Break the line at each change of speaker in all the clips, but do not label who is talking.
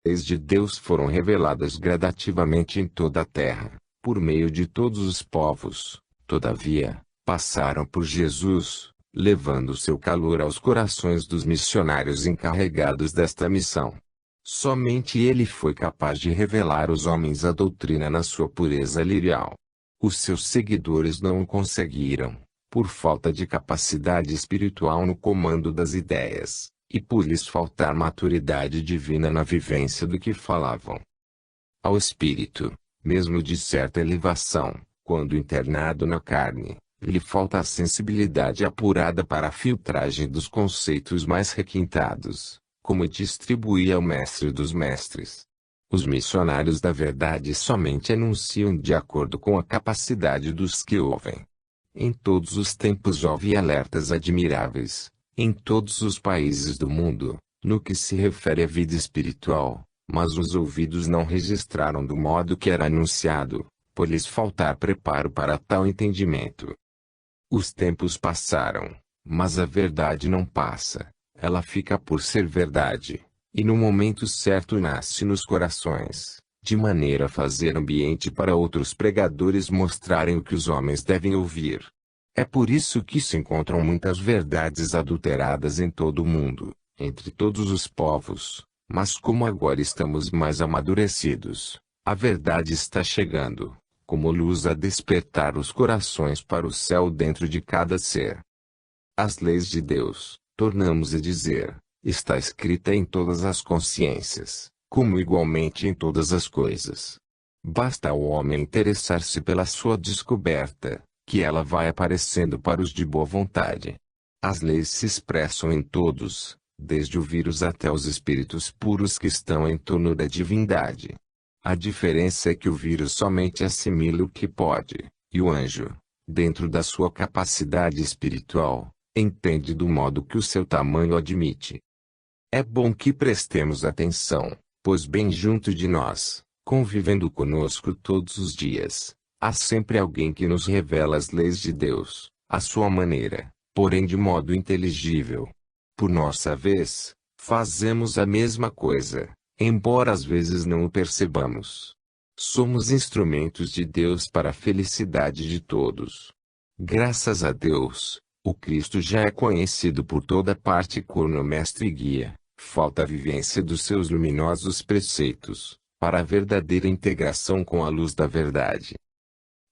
leis de Deus foram reveladas gradativamente em toda a terra, por meio de todos os povos. Todavia, passaram por Jesus, levando seu calor aos corações dos missionários encarregados desta missão. Somente ele foi capaz de revelar aos homens a doutrina na sua pureza literal. Os seus seguidores não o conseguiram, por falta de capacidade espiritual no comando das ideias, e por lhes faltar maturidade divina na vivência do que falavam. Ao espírito, mesmo de certa elevação, quando internado na carne, lhe falta a sensibilidade apurada para a filtragem dos conceitos mais requintados, como distribuía o mestre dos mestres. Os missionários da verdade somente anunciam de acordo com a capacidade dos que ouvem. Em todos os tempos houve alertas admiráveis, em todos os países do mundo, no que se refere à vida espiritual, mas os ouvidos não registraram do modo que era anunciado, por lhes faltar preparo para tal entendimento. Os tempos passaram, mas a verdade não passa, ela fica por ser verdade, e no momento certo nasce nos corações, de maneira a fazer ambiente para outros pregadores mostrarem o que os homens devem ouvir. É por isso que se encontram muitas verdades adulteradas em todo o mundo, entre todos os povos, mas como agora estamos mais amadurecidos, a verdade está chegando, como luz a despertar os corações para o céu dentro de cada ser. As leis de Deus, tornamos a dizer, está escrita em todas as consciências, como igualmente em todas as coisas. Basta ao homem interessar-se pela sua descoberta, que ela vai aparecendo para os de boa vontade. As leis se expressam em todos, desde o vírus até os espíritos puros que estão em torno da divindade. A diferença é que o vírus somente assimila o que pode, e o anjo, dentro da sua capacidade espiritual, entende do modo que o seu tamanho admite. É bom que prestemos atenção, pois bem junto de nós, convivendo conosco todos os dias, há sempre alguém que nos revela as leis de Deus, à sua maneira, porém de modo inteligível. Por nossa vez, fazemos a mesma coisa, embora às vezes não o percebamos. Somos instrumentos de Deus para a felicidade de todos. Graças a Deus, o Cristo já é conhecido por toda parte como mestre e guia. Falta a vivência dos seus luminosos preceitos, para a verdadeira integração com a luz da verdade.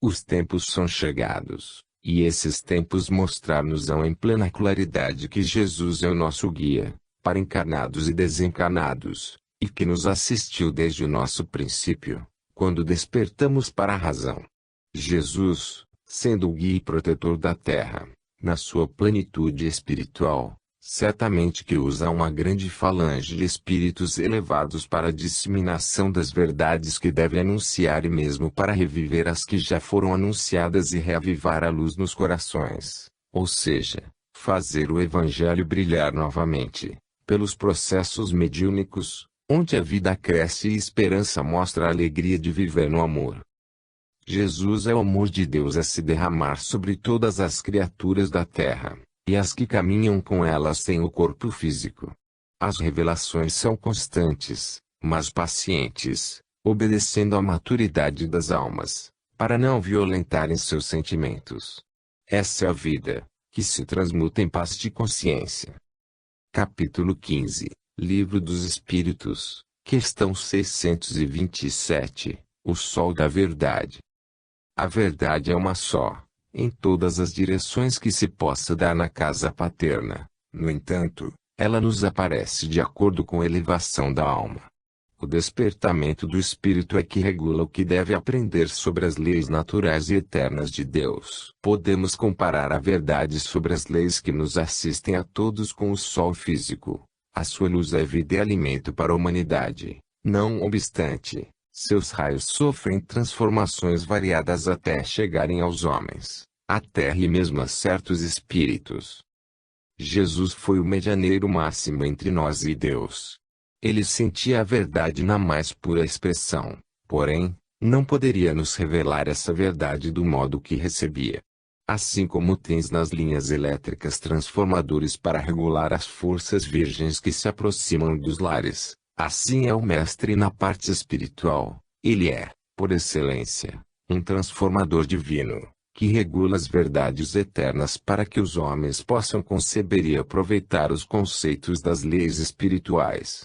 Os tempos são chegados, e esses tempos mostrar-nos-ão em plena claridade que Jesus é o nosso guia, para encarnados e desencarnados, e que nos assistiu desde o nosso princípio, quando despertamos para a razão. Jesus, sendo o guia e protetor da terra, na sua plenitude espiritual, certamente que usa uma grande falange de espíritos elevados para a disseminação das verdades que deve anunciar e mesmo para reviver as que já foram anunciadas e reavivar a luz nos corações, ou seja, fazer o Evangelho brilhar novamente, pelos processos mediúnicos, onde a vida cresce e a esperança mostra a alegria de viver no amor. Jesus é o amor de Deus a se derramar sobre todas as criaturas da terra, e as que caminham com elas têm o corpo físico. As revelações são constantes, mas pacientes, obedecendo à maturidade das almas, para não violentarem seus sentimentos. Essa é a vida, que se transmuta em paz de consciência. Capítulo 15, Livro dos Espíritos, questão 627, O Sol da Verdade. A verdade é uma só, em todas as direções que se possa dar na casa paterna. No entanto, ela nos aparece de acordo com a elevação da alma. O despertamento do espírito é que regula o que deve aprender sobre as leis naturais e eternas de Deus. Podemos comparar a verdade sobre as leis que nos assistem a todos com o sol físico. A sua luz é vida e alimento para a humanidade. Não obstante, seus raios sofrem transformações variadas até chegarem aos homens, à terra e mesmo a certos espíritos. Jesus foi o medianeiro máximo entre nós e Deus. Ele sentia a verdade na mais pura expressão, porém, não poderia nos revelar essa verdade do modo que recebia. Assim como tens nas linhas elétricas transformadores para regular as forças virgens que se aproximam dos lares, Assim é o Mestre na parte espiritual. Ele é, por excelência, um transformador divino, que regula as verdades eternas para que os homens possam conceber e aproveitar os conceitos das leis espirituais.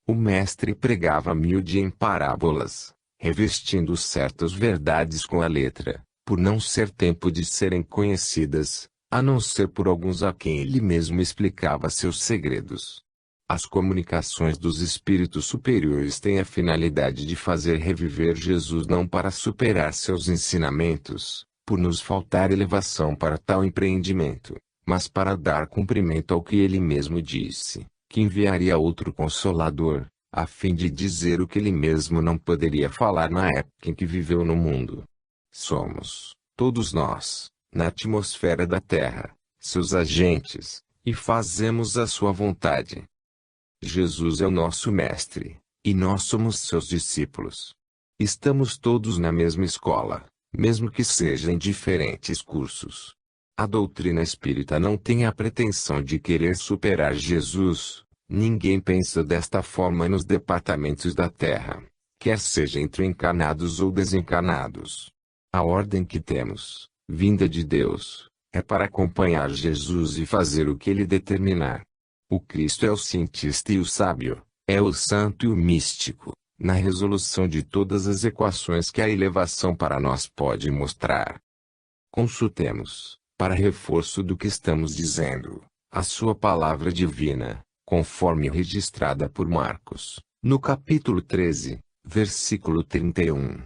O Mestre pregava miúde em parábolas, revestindo certas verdades com a letra, por não ser tempo de serem conhecidas, a não ser por alguns a quem ele mesmo explicava seus segredos. As comunicações dos espíritos superiores têm a finalidade de fazer reviver Jesus não para superar seus ensinamentos, por nos faltar elevação para tal empreendimento, mas para dar cumprimento ao que ele mesmo disse, que enviaria outro Consolador, a fim de dizer o que ele mesmo não poderia falar na época em que viveu no mundo. Somos, todos nós, na atmosfera da Terra, seus agentes, e fazemos a sua vontade. Jesus é o nosso Mestre, e nós somos seus discípulos. Estamos todos na mesma escola, mesmo que seja em diferentes cursos. A doutrina espírita não tem a pretensão de querer superar Jesus. Ninguém pensa desta forma nos departamentos da Terra, quer seja entre encarnados ou desencarnados. A ordem que temos, vinda de Deus, é para acompanhar Jesus e fazer o que ele determinar. O Cristo é o cientista e o sábio, é o santo e o místico, na resolução de todas as equações que a elevação para nós pode mostrar. Consultemos, para reforço do que estamos dizendo, a sua palavra divina, conforme registrada por Marcos, no capítulo 13, versículo 31.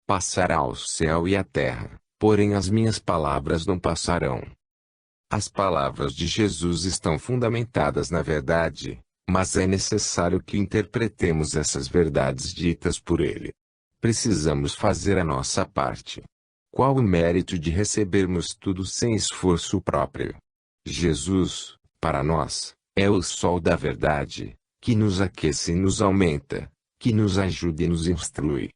Passará o céu e a terra, porém as minhas palavras não passarão. As palavras de Jesus estão fundamentadas na verdade, mas é necessário que interpretemos essas verdades ditas por ele. Precisamos fazer a nossa parte. Qual o mérito de recebermos tudo sem esforço próprio? Jesus, para nós, é o sol da verdade, que nos aquece e nos aumenta, que nos ajuda e nos instrui.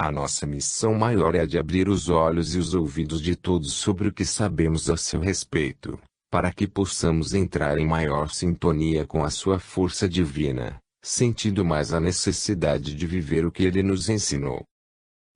A nossa missão maior é a de abrir os olhos e os ouvidos de todos sobre o que sabemos a seu respeito, para que possamos entrar em maior sintonia com a sua força divina, sentindo mais a necessidade de viver o que ele nos ensinou.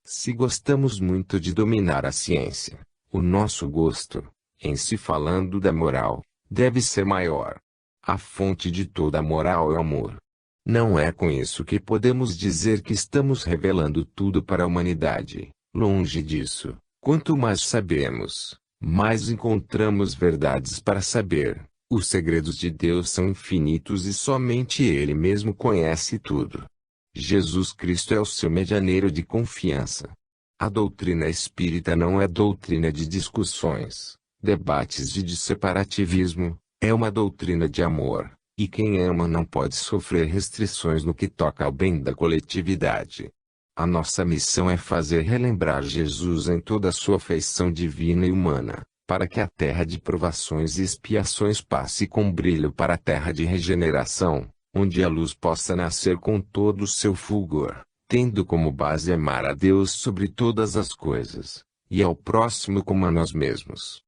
Se gostamos muito de dominar a ciência, o nosso gosto, em se falando da moral, deve ser maior. A fonte de toda a moral é o amor. Não é com isso que podemos dizer que estamos revelando tudo para a humanidade. Longe disso. Quanto mais sabemos, mais encontramos verdades para saber. Os segredos de Deus são infinitos e somente Ele mesmo conhece tudo. Jesus Cristo é o seu medianeiro de confiança. A doutrina espírita não é doutrina de discussões, debates e de separativismo, é uma doutrina de amor. E quem ama não pode sofrer restrições no que toca ao bem da coletividade. A nossa missão é fazer relembrar Jesus em toda a sua feição divina e humana, para que a terra de provações e expiações passe com brilho para a terra de regeneração, onde a luz possa nascer com todo o seu fulgor, tendo como base amar a Deus sobre todas as coisas, e ao próximo como a nós mesmos.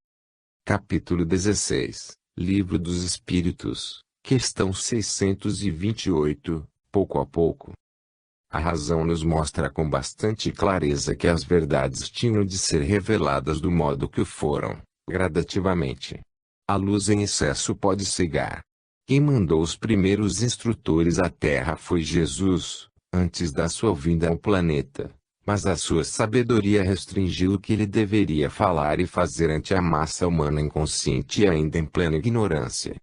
Capítulo 16, Livro dos Espíritos. Questão 628, pouco a pouco. A razão nos mostra com bastante clareza que as verdades tinham de ser reveladas do modo que foram, gradativamente. A luz em excesso pode cegar. Quem mandou os primeiros instrutores à Terra foi Jesus, antes da sua vinda ao planeta, mas a sua sabedoria restringiu o que ele deveria falar e fazer ante a massa humana inconsciente e ainda em plena ignorância.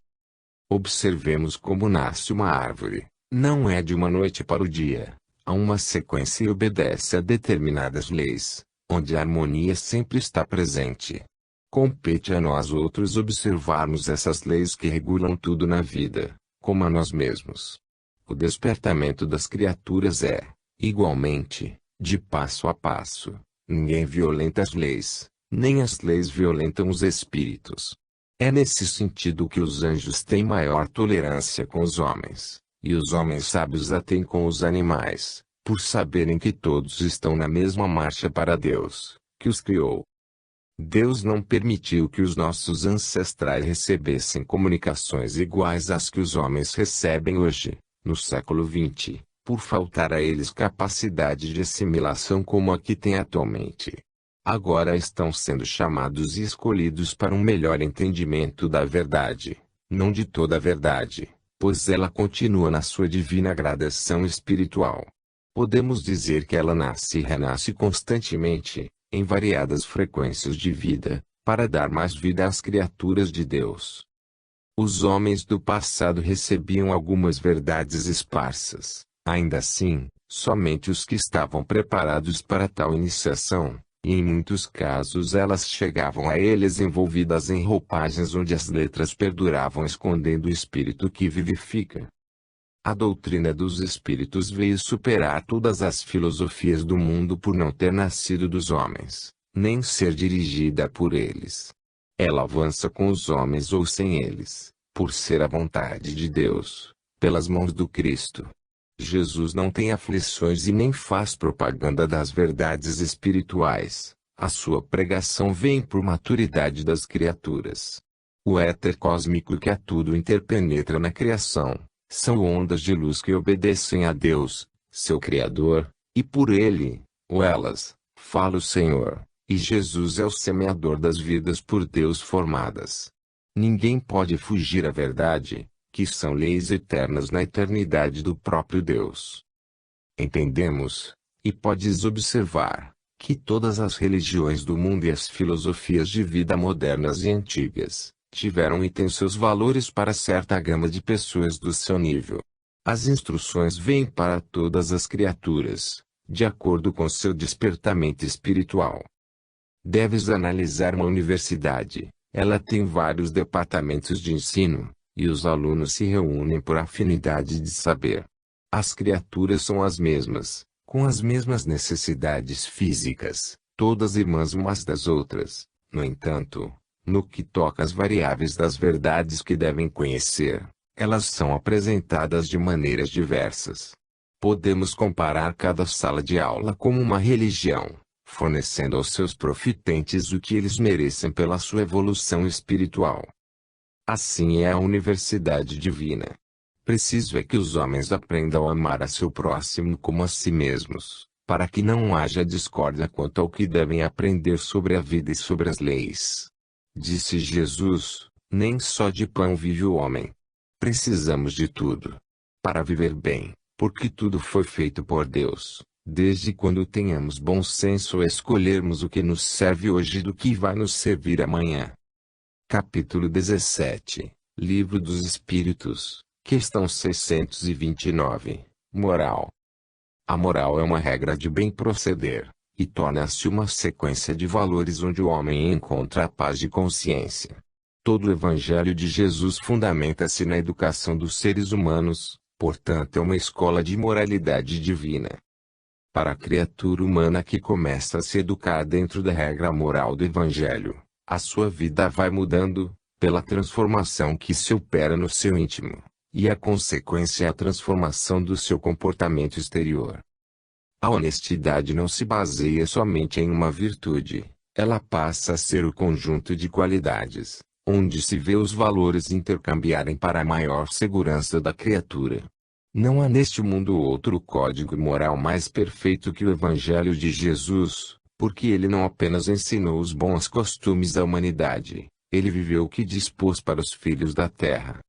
Observemos como nasce uma árvore. Não é de uma noite para o dia. Há uma sequência e obedece a determinadas leis, onde a harmonia sempre está presente. Compete a nós outros observarmos essas leis que regulam tudo na vida, como a nós mesmos. O despertamento das criaturas é, igualmente, de passo a passo. Ninguém violenta as leis, nem as leis violentam os espíritos. É nesse sentido que os anjos têm maior tolerância com os homens, e os homens sábios a têm com os animais, por saberem que todos estão na mesma marcha para Deus, que os criou. Deus não permitiu que os nossos ancestrais recebessem comunicações iguais às que os homens recebem hoje, No século XX, por faltar a eles capacidade de assimilação como a que têm atualmente, agora estão sendo chamados e escolhidos para um melhor entendimento da verdade, não de toda a verdade, pois ela continua na sua divina gradação espiritual. Podemos dizer que ela nasce e renasce constantemente, em variadas frequências de vida, para dar mais vida às criaturas de Deus. Os homens do passado recebiam algumas verdades esparsas, ainda assim, somente os que estavam preparados para tal iniciação, e em muitos casos elas chegavam a eles envolvidas em roupagens onde as letras perduravam escondendo o espírito que vivifica. A doutrina dos espíritos veio superar todas as filosofias do mundo por não ter nascido dos homens, nem ser dirigida por eles. Ela avança com os homens ou sem eles, por ser a vontade de Deus, pelas mãos do Cristo. Jesus não tem aflições e nem faz propaganda das verdades espirituais. A sua pregação vem por maturidade das criaturas. O éter cósmico que a tudo interpenetra na criação, são ondas de luz que obedecem a Deus, seu Criador, e por Ele, ou elas, fala o Senhor, e Jesus é o semeador das vidas por Deus formadas. Ninguém pode fugir à verdade, que são leis eternas na eternidade do próprio Deus. Entendemos, e podes observar, que todas as religiões do mundo e as filosofias de vida modernas e antigas, tiveram e têm seus valores para certa gama de pessoas do seu nível. As instruções vêm para todas as criaturas, de acordo com seu despertamento espiritual. Deves analisar uma universidade. Ela tem vários departamentos de ensino, e os alunos se reúnem por afinidade de saber. As criaturas são as mesmas, com as mesmas necessidades físicas, todas irmãs umas das outras. No entanto, no que toca às variáveis das verdades que devem conhecer, elas são apresentadas de maneiras diversas. Podemos comparar cada sala de aula como uma religião, fornecendo aos seus profitentes o que eles merecem pela sua evolução espiritual. Assim é a universidade divina. Preciso é que os homens aprendam a amar a seu próximo como a si mesmos, para que não haja discórdia quanto ao que devem aprender sobre a vida e sobre as leis. Disse Jesus, nem só de pão vive o homem. Precisamos de tudo para viver bem, porque tudo foi feito por Deus, desde quando tenhamos bom senso a escolhermos o que nos serve hoje e do que vai nos servir amanhã. Capítulo 17, Livro dos Espíritos, questão 629, Moral. A moral é uma regra de bem proceder, e torna-se uma sequência de valores onde o homem encontra a paz de consciência. Todo o Evangelho de Jesus fundamenta-se na educação dos seres humanos, portanto é uma escola de moralidade divina. Para a criatura humana que começa a se educar dentro da regra moral do Evangelho, a sua vida vai mudando, pela transformação que se opera no seu íntimo, e a consequência é a transformação do seu comportamento exterior. A honestidade não se baseia somente em uma virtude, ela passa a ser o conjunto de qualidades, onde se vê os valores intercambiarem para a maior segurança da criatura. Não há neste mundo outro código moral mais perfeito que o Evangelho de Jesus, porque ele não apenas ensinou os bons costumes da humanidade, ele viveu o que dispôs para os filhos da terra.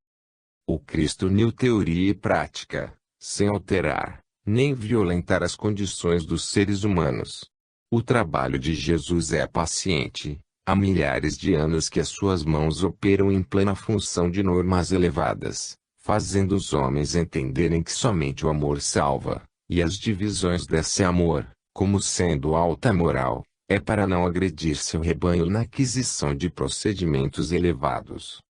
O Cristo uniu teoria e prática, sem alterar, nem violentar as condições dos seres humanos. O trabalho de Jesus é paciente, há milhares de anos que as suas mãos operam em plena função de normas elevadas, fazendo os homens entenderem que somente o amor salva, e as divisões desse amor, como sendo alta moral, é para não agredir seu rebanho na aquisição de procedimentos elevados.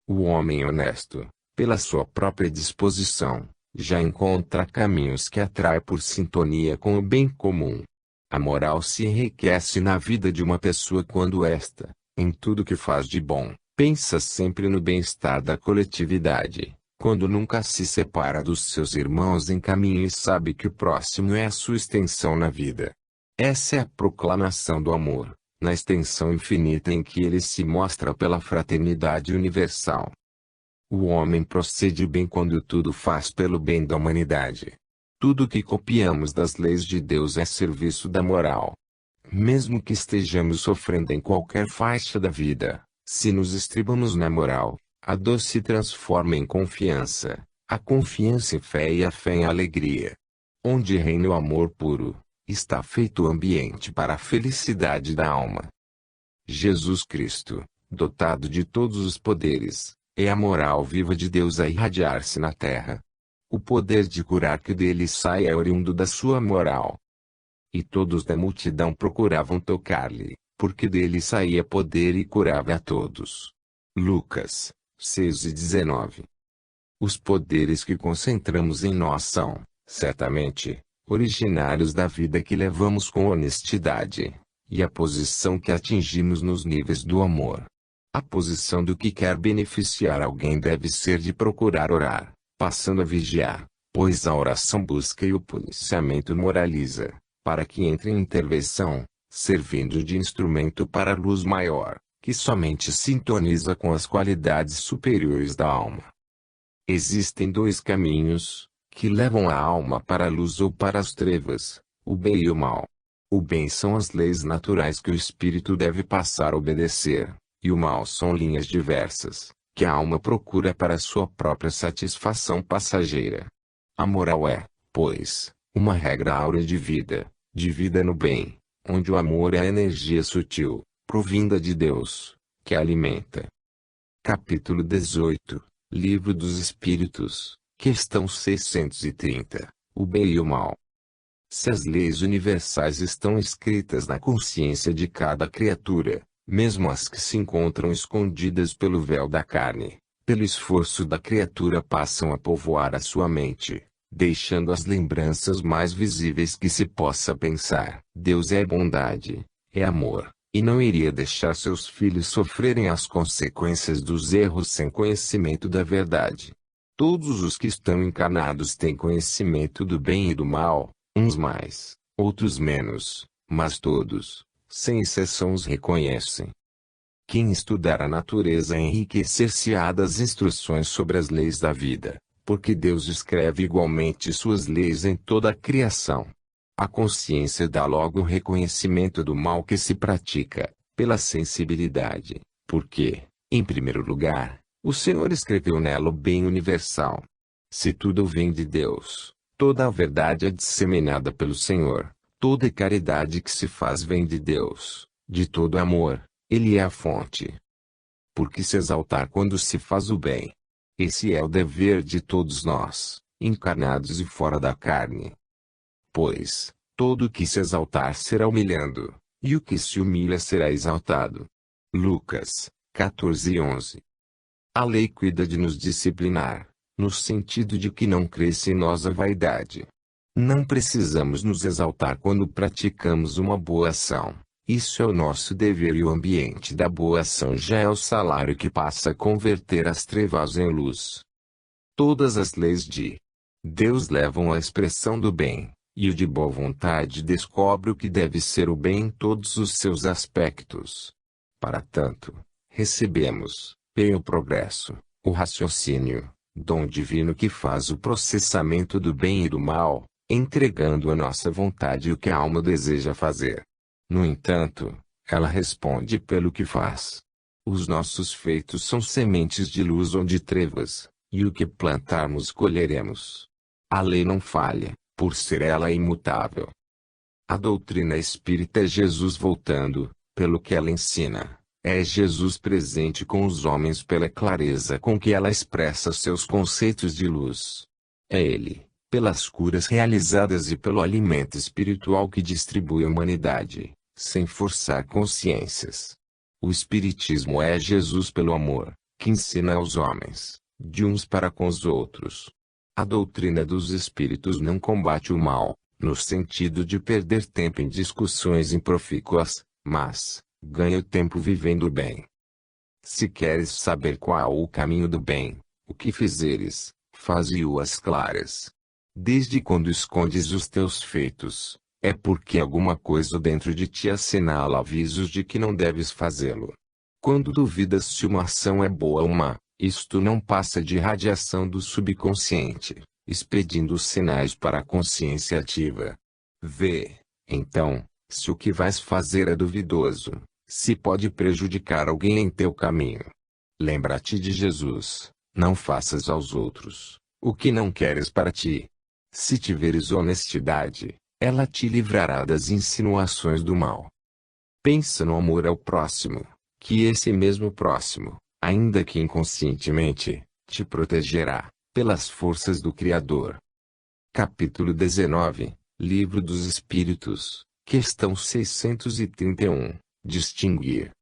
O homem honesto, pela sua própria disposição, já encontra caminhos que atrai por sintonia com o bem comum. A moral se enriquece na vida de uma pessoa quando esta, em tudo que faz de bom, pensa sempre no bem-estar da coletividade, quando nunca se separa dos seus irmãos em caminho e sabe que o próximo é a sua extensão na vida. Essa é a proclamação do amor, na extensão infinita em que ele se mostra pela fraternidade universal. O homem procede bem quando tudo faz pelo bem da humanidade. Tudo que copiamos das leis de Deus é serviço da moral. Mesmo que estejamos sofrendo em qualquer faixa da vida, se nos estribamos na moral, a dor se transforma em confiança, a confiança em fé e a fé em alegria. Onde reina o amor puro, está feito o ambiente para a felicidade da alma. Jesus Cristo, dotado de todos os poderes, é a moral viva de Deus a irradiar-se na terra. O poder de curar que dele sai é oriundo da sua moral. E todos da multidão procuravam tocar-lhe, porque dele saía poder e curava a todos. Lucas 6:19. Os poderes que concentramos em nós são, certamente, originários da vida que levamos com honestidade, e a posição que atingimos nos níveis do amor. A posição do que quer beneficiar alguém deve ser de procurar orar, passando a vigiar, pois a oração busca e o policiamento moraliza, para que entre em intervenção, servindo de instrumento para a luz maior, que somente sintoniza com as qualidades superiores da alma. Existem dois caminhos, que levam a alma para a luz ou para as trevas, o bem e o mal. O bem são as leis naturais que o espírito deve passar a obedecer, e o mal são linhas diversas, que a alma procura para sua própria satisfação passageira. A moral é, pois, uma regra áurea de vida no bem, onde o amor é a energia sutil, provinda de Deus, que a alimenta. Capítulo 18, Livro dos Espíritos, questão 630, o bem e o mal. Se as leis universais estão escritas na consciência de cada criatura, mesmo as que se encontram escondidas pelo véu da carne, pelo esforço da criatura passam a povoar a sua mente, deixando as lembranças mais visíveis que se possa pensar. Deus é bondade, é amor, e não iria deixar seus filhos sofrerem as consequências dos erros sem conhecimento da verdade. Todos os que estão encarnados têm conhecimento do bem e do mal, uns mais, outros menos, mas todos, sem exceção, os reconhecem. Quem estudar a natureza enriquecer-se-á das instruções sobre as leis da vida, porque Deus escreve igualmente suas leis em toda a criação. A consciência dá logo o reconhecimento do mal que se pratica, pela sensibilidade, porque, em primeiro lugar, o Senhor escreveu nela o bem universal. Se tudo vem de Deus, toda a verdade é disseminada pelo Senhor, toda caridade que se faz vem de Deus, de todo amor, Ele é a fonte. Por que se exaltar quando se faz o bem? Esse é o dever de todos nós, encarnados e fora da carne. Pois, todo o que se exaltar será humilhando, e o que se humilha será exaltado. Lucas 14:11. A lei cuida de nos disciplinar, no sentido de que não cresça em nós a vaidade. Não precisamos nos exaltar quando praticamos uma boa ação. Isso é o nosso dever e o ambiente da boa ação já é o salário que passa a converter as trevas em luz. Todas as leis de Deus levam à expressão do bem, e o de boa vontade descobre o que deve ser o bem em todos os seus aspectos. Para tanto, recebemos, pelo progresso, o raciocínio, dom divino que faz o processamento do bem e do mal, entregando à nossa vontade o que a alma deseja fazer. No entanto, ela responde pelo que faz. Os nossos feitos são sementes de luz ou de trevas, e o que plantarmos colheremos. A lei não falha, por ser ela imutável. A doutrina espírita é Jesus voltando, pelo que ela ensina, é Jesus presente com os homens pela clareza com que ela expressa seus conceitos de luz. É Ele, pelas curas realizadas e pelo alimento espiritual que distribui à humanidade, sem forçar consciências. O Espiritismo é Jesus pelo amor, que ensina aos homens, de uns para com os outros. A doutrina dos Espíritos não combate o mal, no sentido de perder tempo em discussões improfícuas, mas ganha o tempo vivendo o bem. Se queres saber qual o caminho do bem, o que fizeres, faze-o às claras. Desde quando escondes os teus feitos, é porque alguma coisa dentro de ti assinala avisos de que não deves fazê-lo. Quando duvidas se uma ação é boa ou má, Isto não passa de radiação do subconsciente, expedindo sinais para a consciência ativa. Vê, então, se o que vais fazer é duvidoso, se pode prejudicar alguém em teu caminho. Lembra-te de Jesus, não faças aos outros o que não queres para ti. Se tiveres honestidade, ela te livrará das insinuações do mal. Pensa no amor ao próximo, que esse mesmo próximo, ainda que inconscientemente, te protegerá, pelas forças do Criador. Capítulo 19, Livro dos Espíritos, questão 631, distinguir.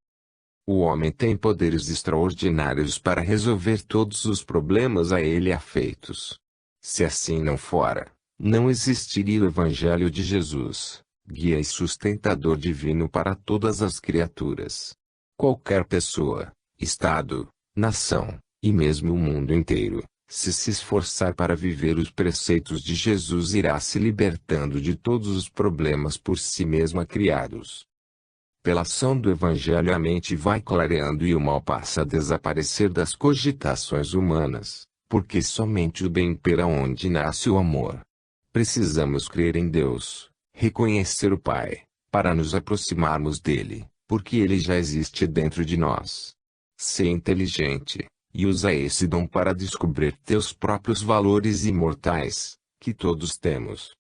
O homem tem poderes extraordinários para resolver todos os problemas a ele afeitos. Se assim não fora, não existiria o Evangelho de Jesus, guia e sustentador divino para todas as criaturas. Qualquer pessoa, estado, nação, e mesmo o mundo inteiro, se esforçar para viver os preceitos de Jesus, irá se libertando de todos os problemas por si mesma criados. Pela ação do Evangelho a mente vai clareando e o mal passa a desaparecer das cogitações humanas, porque somente o bem impera onde nasce o amor. Precisamos crer em Deus, reconhecer o Pai, para nos aproximarmos dele, porque ele já existe dentro de nós. Sê inteligente, e usa esse dom para descobrir teus próprios valores imortais, que todos temos.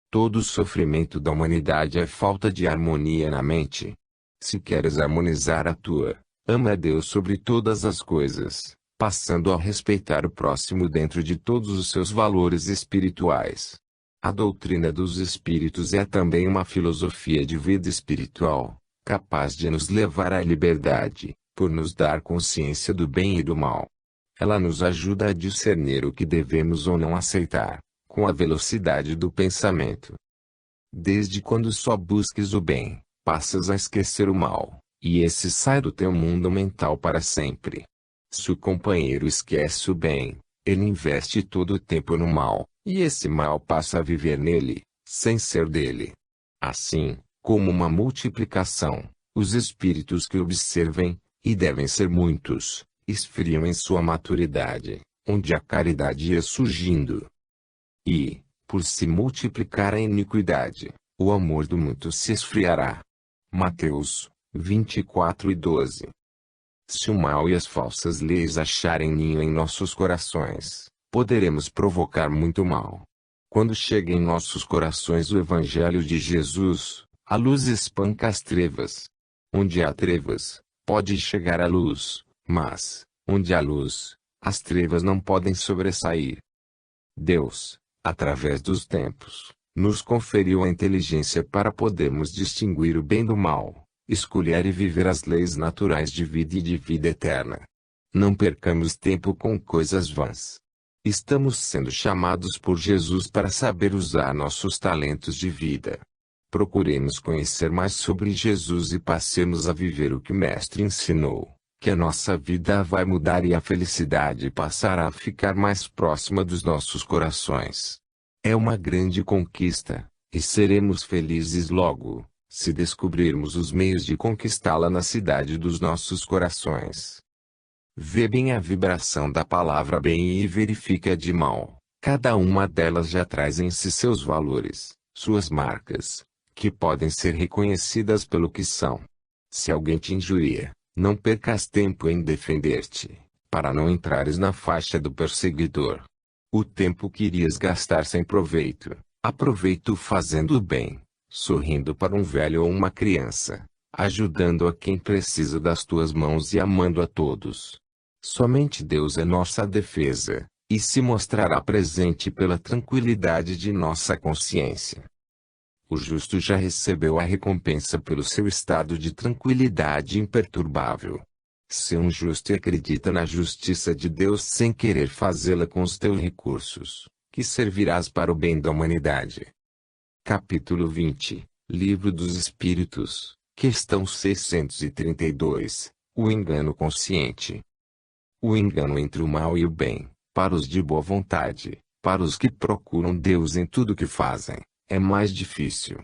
Todo o sofrimento da humanidade é falta de harmonia na mente. Se queres harmonizar a tua, ama a Deus sobre todas as coisas, passando a respeitar o próximo dentro de todos os seus valores espirituais. A doutrina dos espíritos é também uma filosofia de vida espiritual, capaz de nos levar à liberdade, por nos dar consciência do bem e do mal. Ela nos ajuda a discernir o que devemos ou não aceitar, com a velocidade do pensamento. Desde quando só busques o bem, passas a esquecer o mal, e esse sai do teu mundo mental para sempre. Se o companheiro esquece o bem, ele investe todo o tempo no mal, e esse mal passa a viver nele, sem ser dele. Assim, como uma multiplicação, os espíritos que observem, e devem ser muitos, esfriam em sua maturidade, onde a caridade ia surgindo. E, por se multiplicar a iniquidade, o amor do muito se esfriará. Mateus 24:12. Se o mal e as falsas leis acharem ninho em nossos corações, poderemos provocar muito mal. Quando chega em nossos corações o Evangelho de Jesus, a luz espanca as trevas. Onde há trevas, pode chegar a luz, mas, onde há luz, as trevas não podem sobressair. Deus, através dos tempos, nos conferiu a inteligência para podermos distinguir o bem do mal, escolher e viver as leis naturais de vida e de vida eterna. Não percamos tempo com coisas vãs. Estamos sendo chamados por Jesus para saber usar nossos talentos de vida. Procuremos conhecer mais sobre Jesus e passemos a viver o que o Mestre ensinou, que a nossa vida vai mudar e a felicidade passará a ficar mais próxima dos nossos corações. É uma grande conquista, e seremos felizes logo, se descobrirmos os meios de conquistá-la na cidade dos nossos corações. Vê bem a vibração da palavra bem e verifica a de mal. Cada uma delas já traz em si seus valores, suas marcas, que podem ser reconhecidas pelo que são. Se alguém te injuria, não percas tempo em defender-te, para não entrares na faixa do perseguidor. O tempo que irias gastar sem proveito, aproveita-o fazendo o bem, sorrindo para um velho ou uma criança, ajudando a quem precisa das tuas mãos e amando a todos. Somente Deus é nossa defesa, e se mostrará presente pela tranquilidade de nossa consciência. O justo já recebeu a recompensa pelo seu estado de tranquilidade imperturbável. Sê um justo e acredita na justiça de Deus sem querer fazê-la com os teus recursos, que servirás para o bem da humanidade. Capítulo 20, Livro dos Espíritos, questão 632, o engano consciente. O engano entre o mal e o bem, para os de boa vontade, para os que procuram Deus em tudo que fazem, é mais difícil.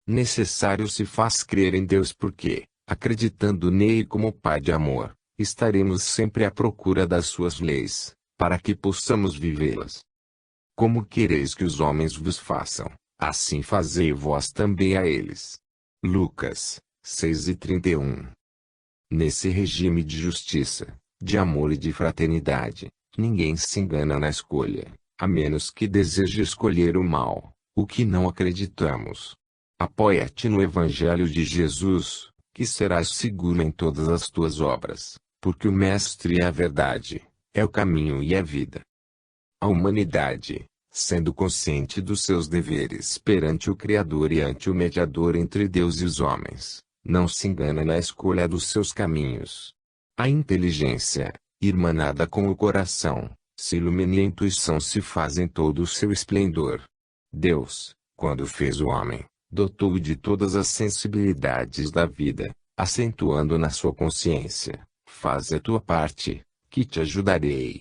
Necessário se faz crer em Deus porque, acreditando nele como Pai de amor, estaremos sempre à procura das suas leis, para que possamos vivê-las. Como quereis que os homens vos façam, assim fazei vós também a eles. Lucas 6:31. Nesse regime de justiça, de amor e de fraternidade, ninguém se engana na escolha, a menos que deseje escolher o mal, o que não acreditamos. Apoia-te no Evangelho de Jesus, que serás seguro em todas as tuas obras, porque o Mestre é a verdade, é o caminho e a vida. A humanidade, sendo consciente dos seus deveres perante o Criador e ante o mediador entre Deus e os homens, não se engana na escolha dos seus caminhos. A inteligência, irmanada com o coração, se ilumina e a intuição se faz em todo o seu esplendor. Deus, quando fez o homem, dotou-o de todas as sensibilidades da vida, acentuando na sua consciência: faz a tua parte, que te ajudarei.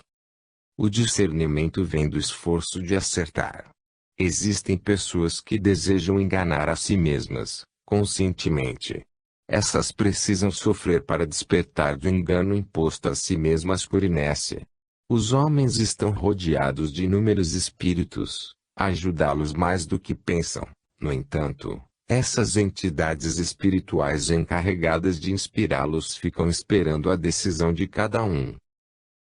O discernimento vem do esforço de acertar. Existem pessoas que desejam enganar a si mesmas, conscientemente. Essas precisam sofrer para despertar do engano imposto a si mesmas por inércia. Os homens estão rodeados de inúmeros espíritos, a ajudá-los mais do que pensam. No entanto, essas entidades espirituais encarregadas de inspirá-los ficam esperando a decisão de cada um.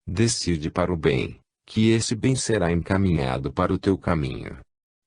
Decide para o bem, que esse bem será encaminhado para o teu caminho.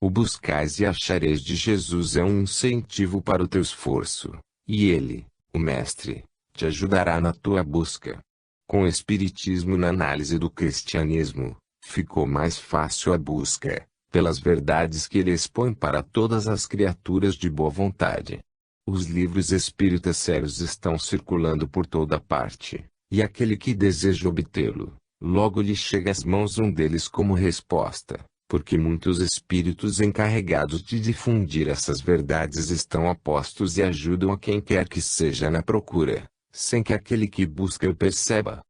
O buscais e achareis de Jesus é um incentivo para o teu esforço, e ele, o Mestre, te ajudará na tua busca. Com o Espiritismo na análise do cristianismo, ficou mais fácil a busca, pelas verdades que ele expõe para todas as criaturas de boa vontade. Os livros espíritas sérios estão circulando por toda parte, e aquele que deseja obtê-lo, logo lhe chega às mãos um deles como resposta, porque muitos espíritos encarregados de difundir essas verdades estão a postos e ajudam a quem quer que seja na procura, sem que aquele que busca o perceba.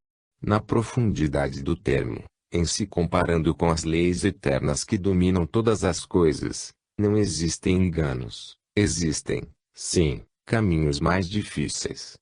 Na profundidade do termo, em se comparando com as leis eternas que dominam todas as coisas, não existem enganos, existem, sim, caminhos mais difíceis.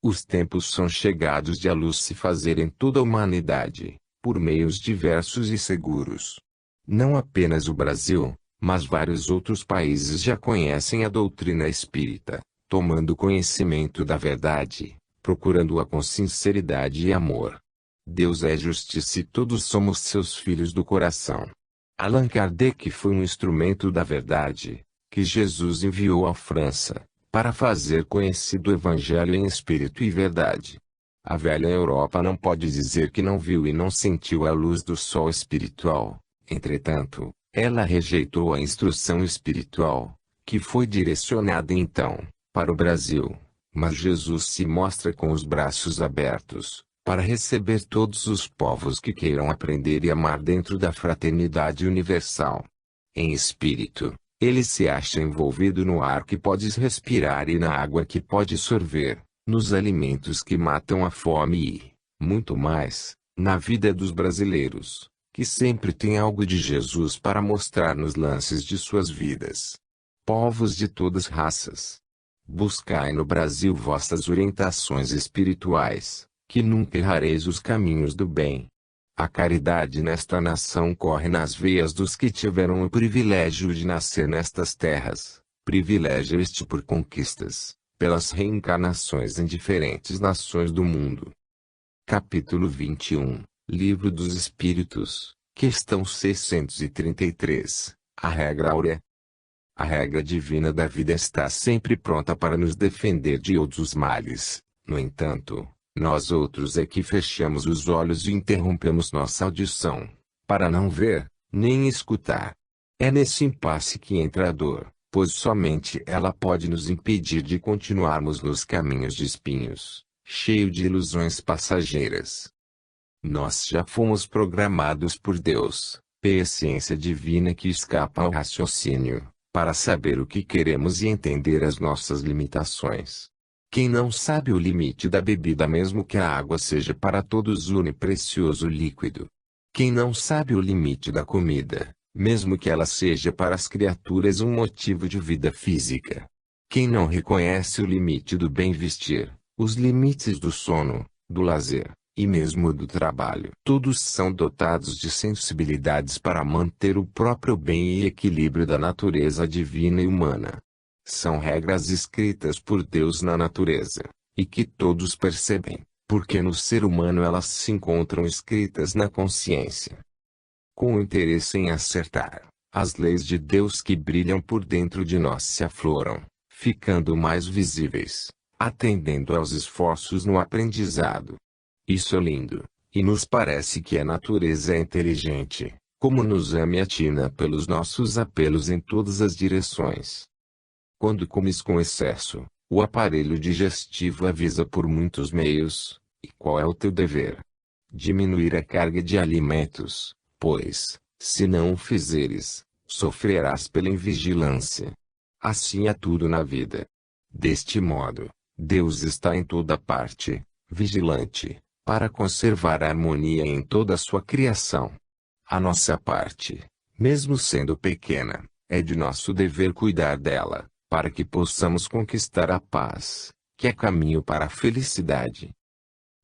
Os tempos são chegados de a luz se fazer em toda a humanidade, por meios diversos e seguros. Não apenas o Brasil, mas vários outros países já conhecem a doutrina espírita, tomando conhecimento da verdade, procurando-a com sinceridade e amor. Deus é justiça e todos somos seus filhos do coração. Allan Kardec foi um instrumento da verdade, que Jesus enviou à França, para fazer conhecido o Evangelho em espírito e verdade. A velha Europa não pode dizer que não viu e não sentiu a luz do sol espiritual, entretanto, ela rejeitou a instrução espiritual, que foi direcionada então, para o Brasil, mas Jesus se mostra com os braços abertos, para receber todos os povos que queiram aprender e amar dentro da fraternidade universal. Em espírito, ele se acha envolvido no ar que podes respirar e na água que podes sorver, nos alimentos que matam a fome e, muito mais, na vida dos brasileiros, que sempre têm algo de Jesus para mostrar nos lances de suas vidas. Povos de todas raças, buscai no Brasil vossas orientações espirituais, que nunca errareis os caminhos do bem. A caridade nesta nação corre nas veias dos que tiveram o privilégio de nascer nestas terras, privilégio este por conquistas, pelas reencarnações em diferentes nações do mundo. Capítulo 21, Livro dos Espíritos, questão 633, a regra áurea. A regra divina da vida está sempre pronta para nos defender de todos os males. No entanto, nós outros é que fechamos os olhos e interrompemos nossa audição, para não ver, nem escutar. É nesse impasse que entra a dor, pois somente ela pode nos impedir de continuarmos nos caminhos de espinhos, cheio de ilusões passageiras. Nós já fomos programados por Deus, essência divina que escapa ao raciocínio, para saber o que queremos e entender as nossas limitações. Quem não sabe o limite da bebida mesmo que a água seja para todos une precioso líquido? Quem não sabe o limite da comida, mesmo que ela seja para as criaturas um motivo de vida física? Quem não reconhece o limite do bem vestir, os limites do sono, do lazer, e mesmo do trabalho. Todos são dotados de sensibilidades para manter o próprio bem e equilíbrio da natureza divina e humana. São regras escritas por Deus na natureza, e que todos percebem, porque no ser humano elas se encontram escritas na consciência. Com o interesse em acertar, as leis de Deus que brilham por dentro de nós se afloram, ficando mais visíveis, atendendo aos esforços no aprendizado. Isso é lindo, e nos parece que a natureza é inteligente, como nos ama e atina pelos nossos apelos em todas as direções. Quando comes com excesso, o aparelho digestivo avisa por muitos meios, e qual é o teu dever? Diminuir a carga de alimentos, pois, se não o fizeres, sofrerás pela invigilância. Assim é tudo na vida. Deste modo, Deus está em toda parte, vigilante, para conservar a harmonia em toda a sua criação. A nossa parte, mesmo sendo pequena, é de nosso dever cuidar dela, para que possamos conquistar a paz, que é caminho para a felicidade.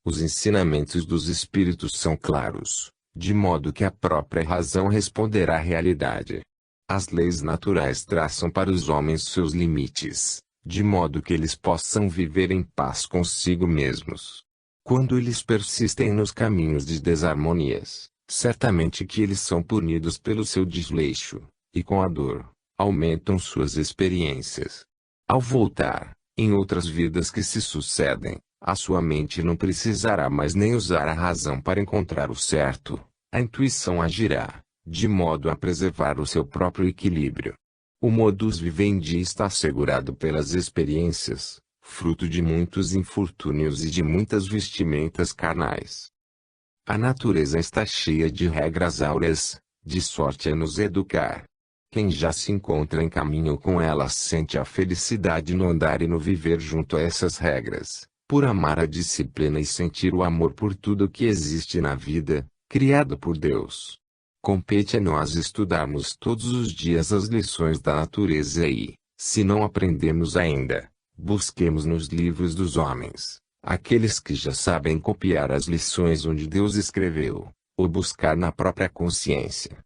Os ensinamentos dos Espíritos são claros, de modo que a própria razão responderá à realidade. As leis naturais traçam para os homens seus limites, de modo que eles possam viver em paz consigo mesmos. Quando eles persistem nos caminhos de desarmonias, certamente que eles são punidos pelo seu desleixo, e com a dor, aumentam suas experiências. Ao voltar, em outras vidas que se sucedem, a sua mente não precisará mais nem usar a razão para encontrar o certo, a intuição agirá, de modo a preservar o seu próprio equilíbrio. O modus vivendi está assegurado pelas experiências, fruto de muitos infortúnios e de muitas vestimentas carnais. A natureza está cheia de regras áureas, de sorte a nos educar. Quem já se encontra em caminho com elas sente a felicidade no andar e no viver junto a essas regras, por amar a disciplina e sentir o amor por tudo que existe na vida, criado por Deus. Compete a nós estudarmos todos os dias as lições da natureza e, se não aprendemos ainda, busquemos nos livros dos homens, aqueles que já sabem copiar as lições onde Deus escreveu, ou buscar na própria consciência.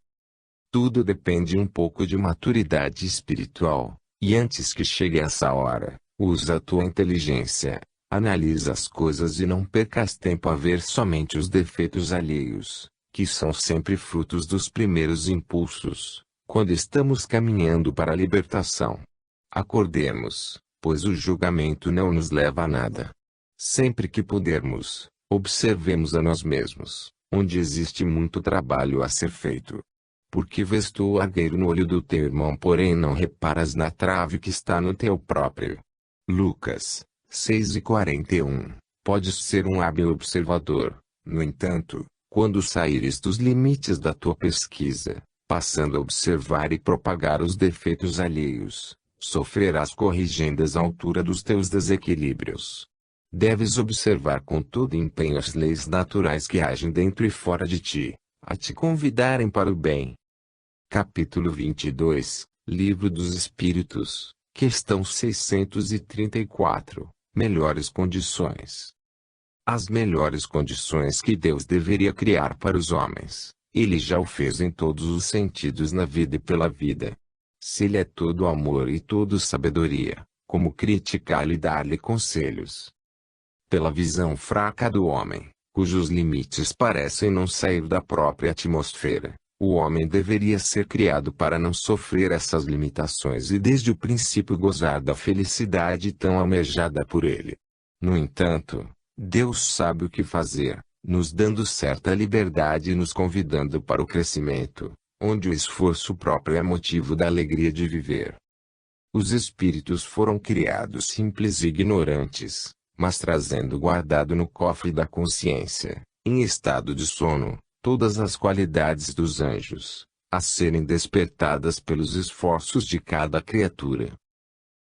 Tudo depende um pouco de maturidade espiritual, e antes que chegue essa hora, usa a tua inteligência, analisa as coisas e não percas tempo a ver somente os defeitos alheios, que são sempre frutos dos primeiros impulsos, quando estamos caminhando para a libertação. Acordemos, pois o julgamento não nos leva a nada. Sempre que pudermos, observemos a nós mesmos, onde existe muito trabalho a ser feito. Porque vês tu o argueiro no olho do teu irmão, porém não reparas na trave que está no teu próprio. Lucas 6:41. Podes ser um hábil observador, no entanto, quando saíres dos limites da tua pesquisa, passando a observar e propagar os defeitos alheios, sofrerás corrigendas à altura dos teus desequilíbrios. Deves observar com todo empenho as leis naturais que agem dentro e fora de ti, a te convidarem para o bem. Capítulo 22, Livro dos Espíritos, questão 634, Melhores condições. As melhores condições que Deus deveria criar para os homens, Ele já o fez em todos os sentidos na vida e pela vida. Se Ele é todo amor e todo sabedoria, como criticá-lo e dar-lhe conselhos? Pela visão fraca do homem, cujos limites parecem não sair da própria atmosfera, o homem deveria ser criado para não sofrer essas limitações e desde o princípio gozar da felicidade tão almejada por ele. No entanto, Deus sabe o que fazer, nos dando certa liberdade e nos convidando para o crescimento, onde o esforço próprio é motivo da alegria de viver. Os espíritos foram criados simples e ignorantes, mas trazendo guardado no cofre da consciência, em estado de sono, todas as qualidades dos anjos, a serem despertadas pelos esforços de cada criatura.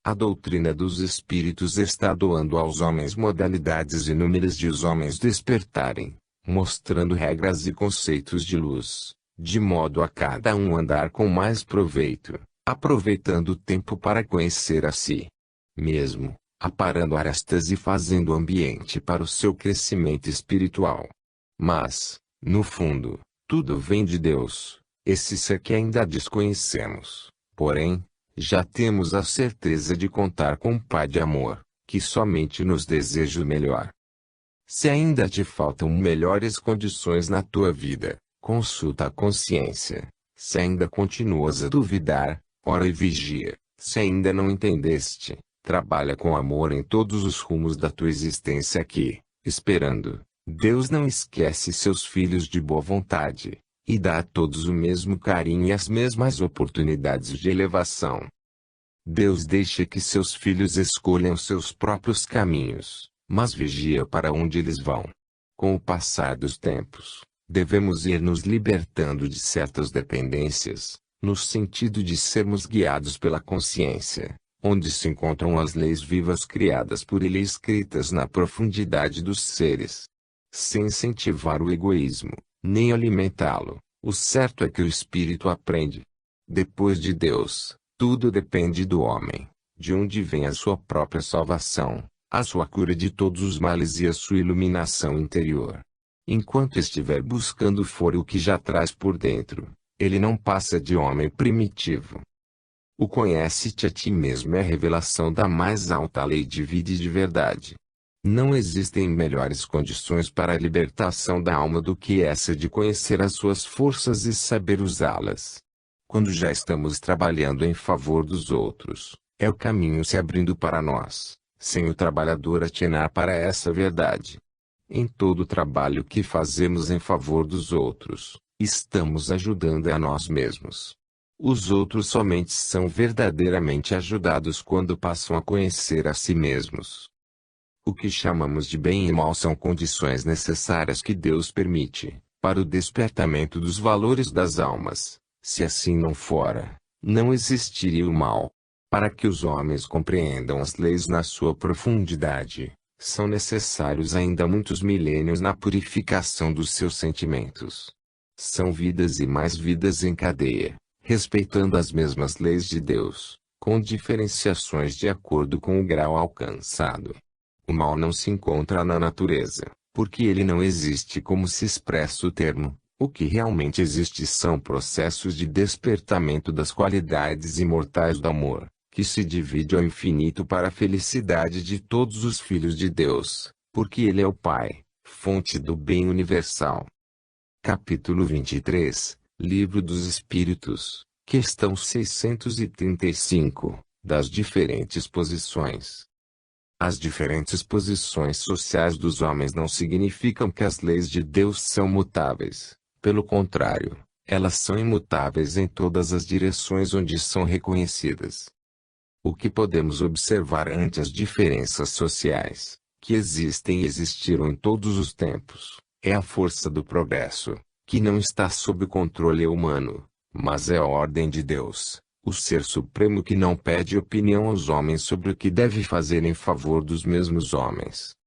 A doutrina dos espíritos está doando aos homens modalidades inúmeras de os homens despertarem, mostrando regras e conceitos de luz, de modo a cada um andar com mais proveito, aproveitando o tempo para conhecer a si mesmo, aparando arestas e fazendo ambiente para o seu crescimento espiritual. Mas, no fundo, tudo vem de Deus, esse ser que ainda desconhecemos. Porém, já temos a certeza de contar com um Pai de amor, que somente nos deseja o melhor. Se ainda te faltam melhores condições na tua vida, consulta a consciência. Se ainda continuas a duvidar, ora e vigia. Se ainda não entendeste, trabalha com amor em todos os rumos da tua existência aqui, esperando. Deus não esquece seus filhos de boa vontade, e dá a todos o mesmo carinho e as mesmas oportunidades de elevação. Deus deixa que seus filhos escolham seus próprios caminhos, mas vigia para onde eles vão. Com o passar dos tempos, devemos ir nos libertando de certas dependências, no sentido de sermos guiados pela consciência, onde se encontram as leis vivas criadas por Ele e escritas na profundidade dos seres. Sem incentivar o egoísmo, nem alimentá-lo, o certo é que o espírito aprende. Depois de Deus, tudo depende do homem, de onde vem a sua própria salvação, a sua cura de todos os males e a sua iluminação interior. Enquanto estiver buscando fora o que já traz por dentro, ele não passa de homem primitivo. O conhece-te a ti mesmo é a revelação da mais alta lei de vida e de verdade. Não existem melhores condições para a libertação da alma do que essa de conhecer as suas forças e saber usá-las. Quando já estamos trabalhando em favor dos outros, é o caminho se abrindo para nós, sem o trabalhador atinar para essa verdade. Em todo o trabalho que fazemos em favor dos outros, estamos ajudando a nós mesmos. Os outros somente são verdadeiramente ajudados quando passam a conhecer a si mesmos. O que chamamos de bem e mal são condições necessárias que Deus permite, para o despertamento dos valores das almas. Se assim não fora, não existiria o mal. Para que os homens compreendam as leis na sua profundidade, são necessários ainda muitos milênios na purificação dos seus sentimentos. São vidas e mais vidas em cadeia, respeitando as mesmas leis de Deus, com diferenciações de acordo com o grau alcançado. O mal não se encontra na natureza, porque ele não existe como se expressa o termo. O que realmente existe são processos de despertamento das qualidades imortais do amor, que se divide ao infinito para a felicidade de todos os filhos de Deus, porque Ele é o Pai, fonte do bem universal. Capítulo 23, Livro dos Espíritos, questão 635, das diferentes posições. As diferentes posições sociais dos homens não significam que as leis de Deus são mutáveis. Pelo contrário, elas são imutáveis em todas as direções onde são reconhecidas. O que podemos observar ante as diferenças sociais, que existem e existiram em todos os tempos, é a força do progresso, que não está sob o controle humano, mas é a ordem de Deus, o Ser Supremo que não pede opinião aos homens sobre o que deve fazer em favor dos mesmos homens.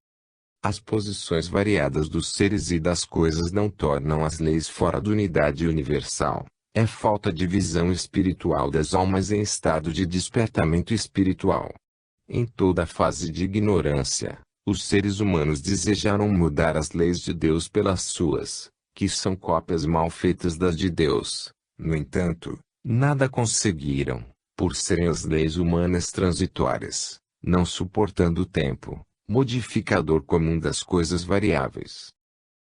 As posições variadas dos seres e das coisas não tornam as leis fora da unidade universal. É falta de visão espiritual das almas em estado de despertamento espiritual. Em toda a fase de ignorância, os seres humanos desejaram mudar as leis de Deus pelas suas, que são cópias mal feitas das de Deus. No entanto, nada conseguiram, por serem as leis humanas transitórias, não suportando o tempo modificador comum das coisas variáveis.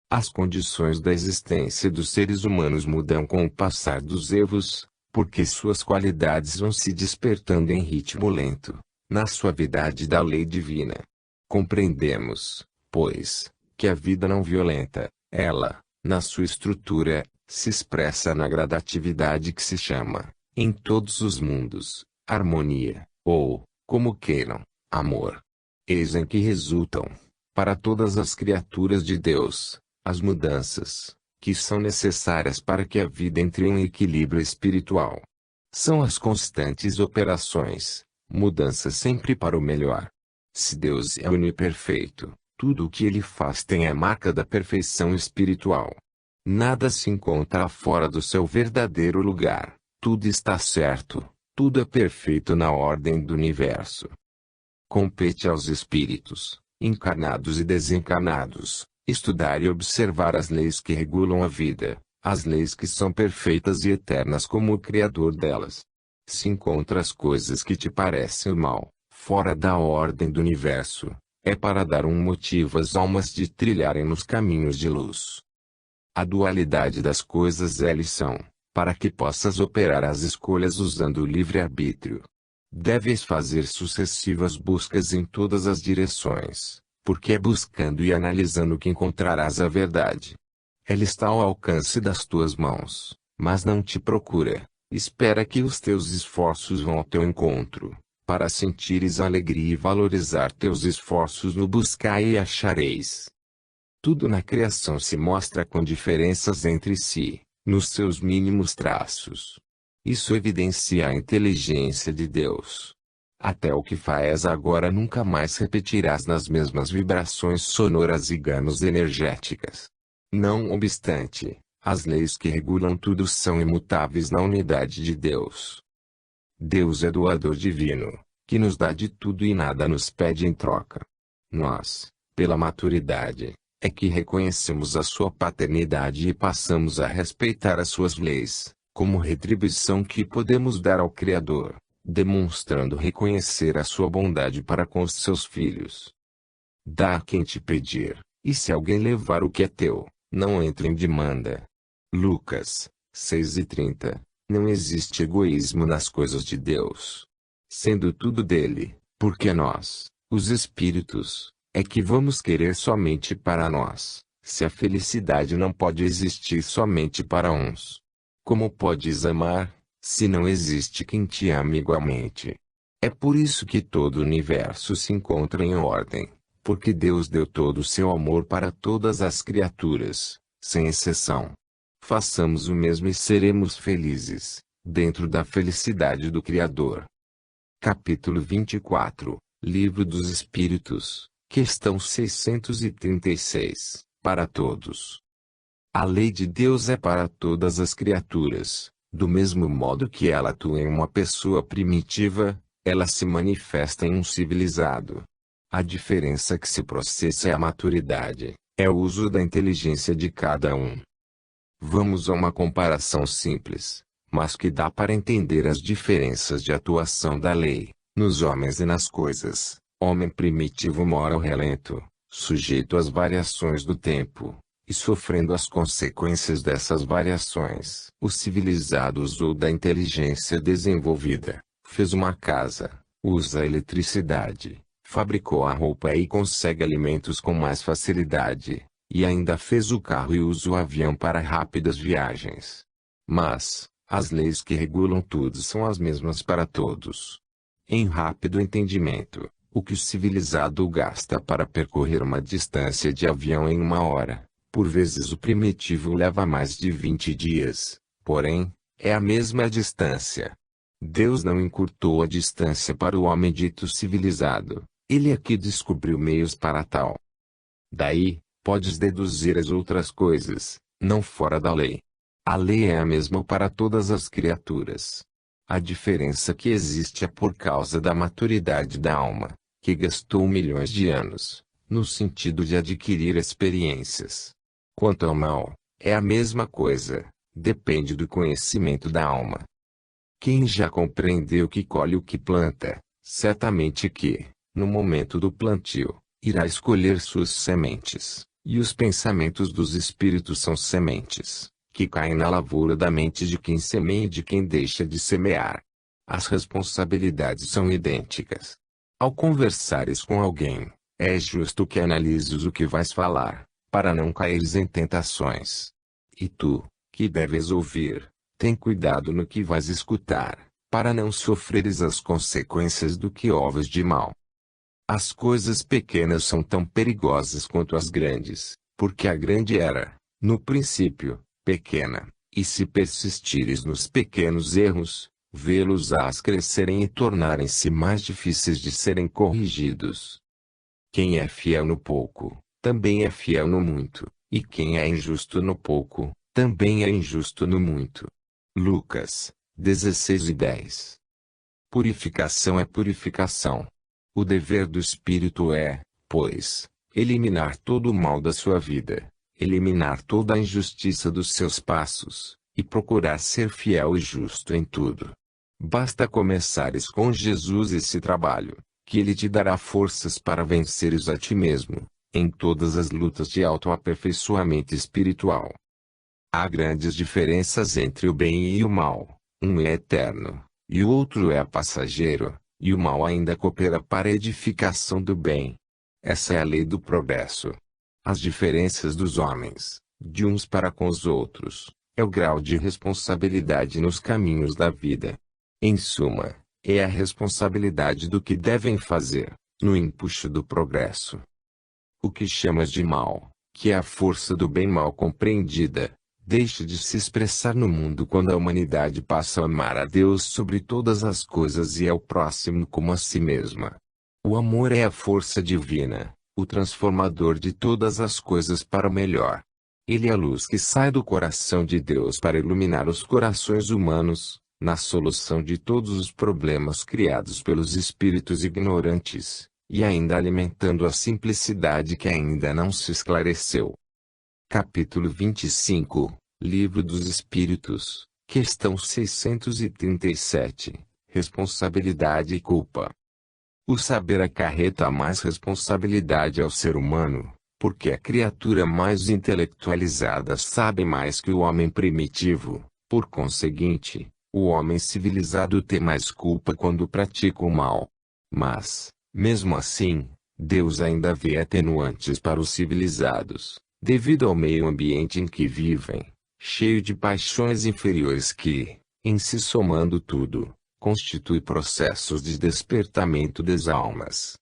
As condições da existência dos seres humanos mudam com o passar dos evos, porque suas qualidades vão se despertando em ritmo lento, na suavidade da lei divina. Compreendemos, pois, que a vida não violenta, ela, na sua estrutura, se expressa na gradatividade que se chama, em todos os mundos, harmonia, ou, como queiram, amor. Eis em que resultam, para todas as criaturas de Deus, as mudanças, que são necessárias para que a vida entre em equilíbrio espiritual. São as constantes operações, mudanças sempre para o melhor. Se Deus é oniperfeito, tudo o que Ele faz tem a marca da perfeição espiritual. Nada se encontra fora do seu verdadeiro lugar, tudo está certo, tudo é perfeito na ordem do universo. Compete aos espíritos, encarnados e desencarnados, estudar e observar as leis que regulam a vida, as leis que são perfeitas e eternas como o Criador delas. Se encontras coisas que te parecem mal, fora da ordem do universo, é para dar um motivo às almas de trilharem nos caminhos de luz. A dualidade das coisas é lição, para que possas operar as escolhas usando o livre-arbítrio. Deves fazer sucessivas buscas em todas as direções, porque é buscando e analisando que encontrarás a verdade. Ela está ao alcance das tuas mãos, mas não te procura. Espera que os teus esforços vão ao teu encontro, para sentires alegria e valorizar teus esforços no buscar e achareis. Tudo na criação se mostra com diferenças entre si, nos seus mínimos traços. Isso evidencia a inteligência de Deus. Até o que faz agora nunca mais repetirás nas mesmas vibrações sonoras e gamas energéticas. Não obstante, as leis que regulam tudo são imutáveis na unidade de Deus. Deus é doador divino, que nos dá de tudo e nada nos pede em troca. Nós, pela maturidade, é que reconhecemos a sua paternidade e passamos a respeitar as suas leis, como retribuição que podemos dar ao Criador, demonstrando reconhecer a sua bondade para com os seus filhos. Dá a quem te pedir, e se alguém levar o que é teu, não entre em demanda. Lucas 6:30. Não existe egoísmo nas coisas de Deus. Sendo tudo dele, porque nós, os espíritos, é que vamos querer somente para nós, se a felicidade não pode existir somente para uns. Como podes amar, se não existe quem te ame igualmente? É por isso que todo o universo se encontra em ordem, porque Deus deu todo o seu amor para todas as criaturas, sem exceção. Façamos o mesmo e seremos felizes, dentro da felicidade do Criador. Capítulo 24, Livro dos Espíritos, questão 636, para todos. A lei de Deus é para todas as criaturas, do mesmo modo que ela atua em uma pessoa primitiva, ela se manifesta em um civilizado. A diferença que se processa é a maturidade, é o uso da inteligência de cada um. Vamos a uma comparação simples, mas que dá para entender as diferenças de atuação da lei, nos homens e nas coisas. Homem primitivo mora ao relento, sujeito às variações do tempo, e sofrendo as consequências dessas variações. O civilizado usou da inteligência desenvolvida, fez uma casa, usa a eletricidade, fabricou a roupa e consegue alimentos com mais facilidade. E ainda fez o carro e usa o avião para rápidas viagens. Mas, as leis que regulam tudo são as mesmas para todos. Em rápido entendimento, o que o civilizado gasta para percorrer uma distância de avião em 1 hora, por vezes o primitivo leva mais de 20 dias, porém, é a mesma distância. Deus não encurtou a distância para o homem dito civilizado, ele é que descobriu meios para tal. Daí, podes deduzir as outras coisas, não fora da lei. A lei é a mesma para todas as criaturas. A diferença que existe é por causa da maturidade da alma, que gastou milhões de anos, no sentido de adquirir experiências. Quanto ao mal, é a mesma coisa, depende do conhecimento da alma. Quem já compreendeu que colhe o que planta, certamente que, no momento do plantio, irá escolher suas sementes. E os pensamentos dos espíritos são sementes, que caem na lavoura da mente de quem semeia e de quem deixa de semear. As responsabilidades são idênticas. Ao conversares com alguém, é justo que analises o que vais falar, para não caíres em tentações. E tu, que deves ouvir, tem cuidado no que vais escutar, para não sofreres as consequências do que ouves de mal. As coisas pequenas são tão perigosas quanto as grandes, porque a grande era, no princípio, pequena, e se persistires nos pequenos erros, vê-los-ás crescerem e tornarem-se mais difíceis de serem corrigidos. Quem é fiel no pouco, também é fiel no muito, e quem é injusto no pouco, também é injusto no muito. Lucas 16:10. Purificação é purificação. O dever do Espírito é, pois, eliminar todo o mal da sua vida, eliminar toda a injustiça dos seus passos, e procurar ser fiel e justo em tudo. Basta começares com Jesus esse trabalho, que Ele te dará forças para venceres a ti mesmo, em todas as lutas de autoaperfeiçoamento espiritual. Há grandes diferenças entre o bem e o mal, um é eterno, e o outro é passageiro, e o mal ainda coopera para a edificação do bem. Essa é a lei do progresso. As diferenças dos homens, de uns para com os outros, é o grau de responsabilidade nos caminhos da vida. Em suma, é a responsabilidade do que devem fazer, no empuxo do progresso. O que chamas de mal, que é a força do bem mal compreendida, deixa de se expressar no mundo quando a humanidade passa a amar a Deus sobre todas as coisas e ao próximo como a si mesma. O amor é a força divina, o transformador de todas as coisas para o melhor. Ele é a luz que sai do coração de Deus para iluminar os corações humanos, na solução de todos os problemas criados pelos espíritos ignorantes, e ainda alimentando a simplicidade que ainda não se esclareceu. Capítulo 25, Livro dos Espíritos, questão 637, Responsabilidade e culpa. O saber acarreta mais responsabilidade ao ser humano, porque a criatura mais intelectualizada sabe mais que o homem primitivo. Por conseguinte, o homem civilizado tem mais culpa quando pratica o mal. Mas, mesmo assim, Deus ainda vê atenuantes para os civilizados, devido ao meio ambiente em que vivem, cheio de paixões inferiores que, em se somando tudo, constitui processos de despertamento das almas.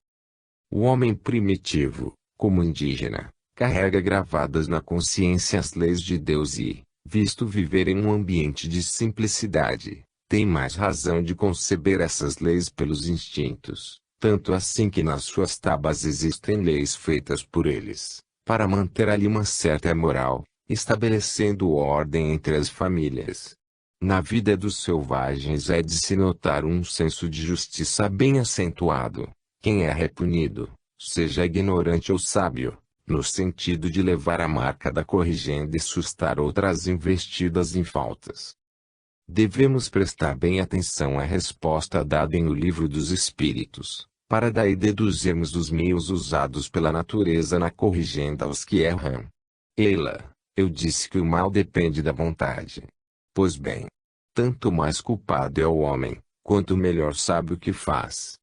O homem primitivo, como indígena, carrega gravadas na consciência as leis de Deus e, visto viver em um ambiente de simplicidade, tem mais razão de conceber essas leis pelos instintos, tanto assim que nas suas tabas existem leis feitas por eles, para manter ali uma certa moral, estabelecendo ordem entre as famílias. Na vida dos selvagens é de se notar um senso de justiça bem acentuado. Quem é repunido, seja ignorante ou sábio, no sentido de levar a marca da corrigenda e sustar outras investidas em faltas. Devemos prestar bem atenção à resposta dada em O Livro dos Espíritos, para daí deduzirmos os meios usados pela natureza na corrigenda aos que erram. Eila, eu disse que o mal depende da vontade. Pois bem, tanto mais culpado é o homem, quanto melhor sabe o que faz.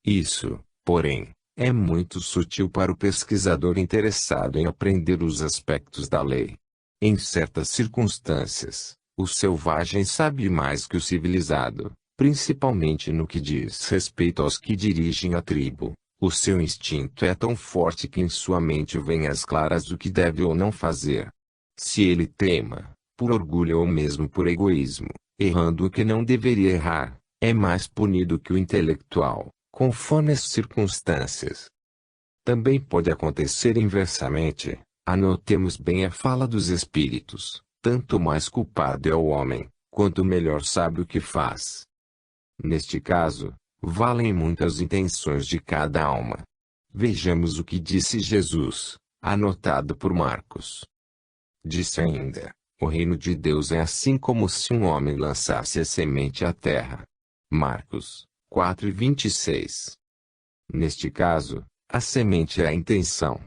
Isso, porém, é muito sutil para o pesquisador interessado em aprender os aspectos da lei. Em certas circunstâncias, o selvagem sabe mais que o civilizado, principalmente no que diz respeito aos que dirigem a tribo. O seu instinto é tão forte que em sua mente vem às claras o que deve ou não fazer. Se ele teima, por orgulho ou mesmo por egoísmo, errando o que não deveria errar, é mais punido que o intelectual, conforme as circunstâncias. Também pode acontecer inversamente. Anotemos bem a fala dos espíritos: tanto mais culpado é o homem, quanto melhor sabe o que faz. Neste caso, valem muito as intenções de cada alma. Vejamos o que disse Jesus, anotado por Marcos. Disse ainda: o reino de Deus é assim como se um homem lançasse a semente à terra. Marcos 4:26. Neste caso, a semente é a intenção.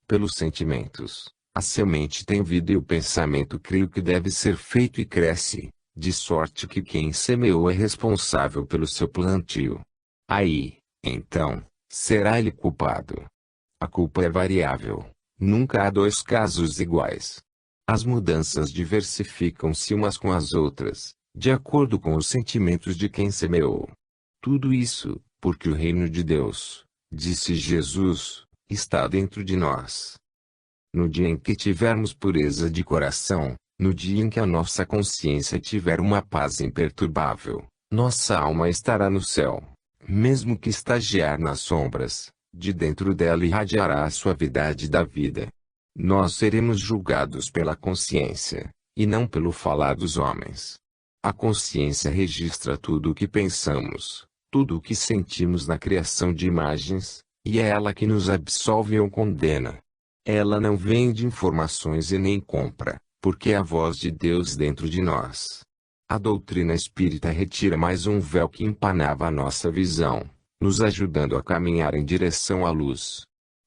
Pelos sentimentos, a semente tem vida e o pensamento crê o que deve ser feito e cresce, de sorte que quem semeou é responsável pelo seu plantio. Aí, então, será ele culpado. A culpa é variável. Nunca há dois casos iguais. As mudanças diversificam-se umas com as outras, de acordo com os sentimentos de quem semeou. Tudo isso, porque o reino de Deus, disse Jesus, está dentro de nós. No dia em que tivermos pureza de coração, no dia em que a nossa consciência tiver uma paz imperturbável, nossa alma estará no céu. Mesmo que estagiar nas sombras, de dentro dela irradiará a suavidade da vida. Nós seremos julgados pela consciência, e não pelo falar dos homens. A consciência registra tudo o que pensamos, tudo o que sentimos na criação de imagens, e é ela que nos absolve ou condena. Ela não vende informações e nem compra, porque é a voz de Deus dentro de nós. A doutrina espírita retira mais um véu que empanava a nossa visão, nos ajudando a caminhar em direção à luz.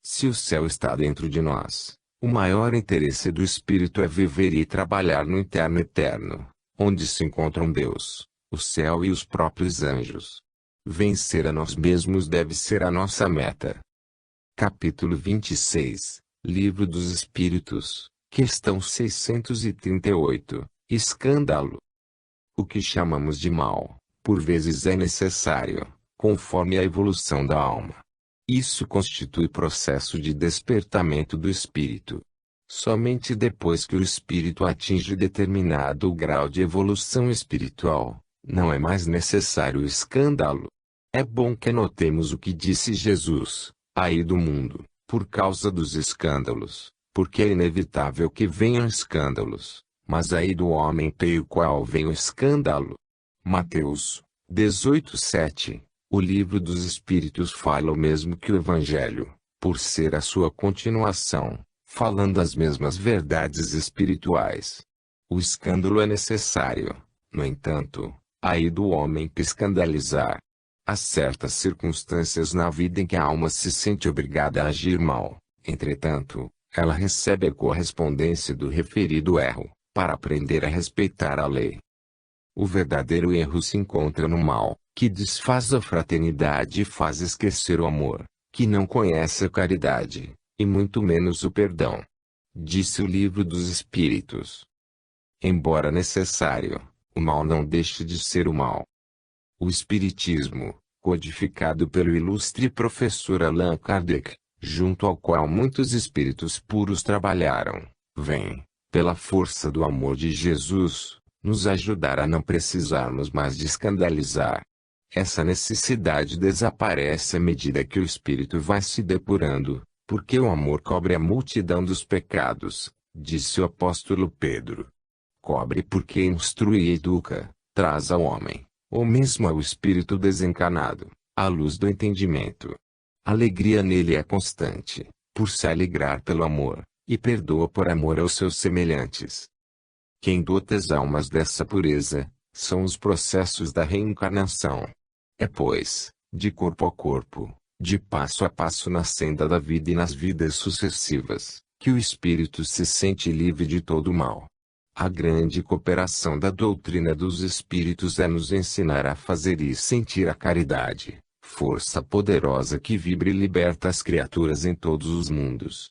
Se o céu está dentro de nós, o maior interesse do espírito é viver e trabalhar no interno eterno, onde se encontram Deus, o céu e os próprios anjos. Vencer a nós mesmos deve ser a nossa meta. Capítulo 26, Livro dos Espíritos, questão 638, Escândalo. O que chamamos de mal, por vezes é necessário, conforme a evolução da alma. Isso constitui processo de despertamento do espírito. Somente depois que o espírito atinge determinado grau de evolução espiritual, não é mais necessário o escândalo. É bom que anotemos o que disse Jesus: ai do mundo, por causa dos escândalos, porque é inevitável que venham escândalos, mas ai do homem pelo qual vem o escândalo. Mateus 18:7. O Livro dos Espíritos fala o mesmo que o Evangelho, por ser a sua continuação, falando as mesmas verdades espirituais. O escândalo é necessário, no entanto, ai do homem que escandalizar. Há certas circunstâncias na vida em que a alma se sente obrigada a agir mal, entretanto, ela recebe a correspondência do referido erro, para aprender a respeitar a lei. O verdadeiro erro se encontra no mal, que desfaz a fraternidade e faz esquecer o amor, que não conhece a caridade, e muito menos o perdão. Disse o Livro dos Espíritos. Embora necessário, o mal não deixa de ser o mal. O Espiritismo, codificado pelo ilustre professor Allan Kardec, junto ao qual muitos espíritos puros trabalharam, vem, pela força do amor de Jesus, nos ajudar a não precisarmos mais de escandalizar. Essa necessidade desaparece à medida que o espírito vai se depurando, porque o amor cobre a multidão dos pecados, disse o apóstolo Pedro. Cobre porque instrui e educa, traz ao homem, ou mesmo ao espírito desencarnado, a luz do entendimento. A alegria nele é constante, por se alegrar pelo amor, e perdoa por amor aos seus semelhantes. Quem dota as almas dessa pureza, são os processos da reencarnação. É pois, de corpo a corpo, de passo a passo na senda da vida e nas vidas sucessivas, que o espírito se sente livre de todo o mal. A grande cooperação da doutrina dos espíritos é nos ensinar a fazer e sentir a caridade, força poderosa que vibra e liberta as criaturas em todos os mundos.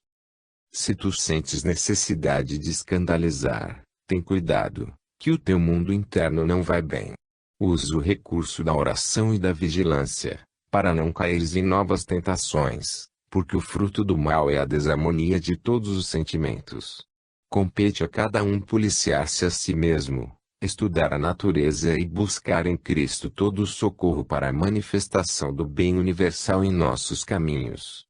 Se tu sentes necessidade de escandalizar, tem cuidado, que o teu mundo interno não vai bem. Use o recurso da oração e da vigilância, para não caires em novas tentações, porque o fruto do mal é a desarmonia de todos os sentimentos. Compete a cada um policiar-se a si mesmo, estudar a natureza e buscar em Cristo todo o socorro para a manifestação do bem universal em nossos caminhos.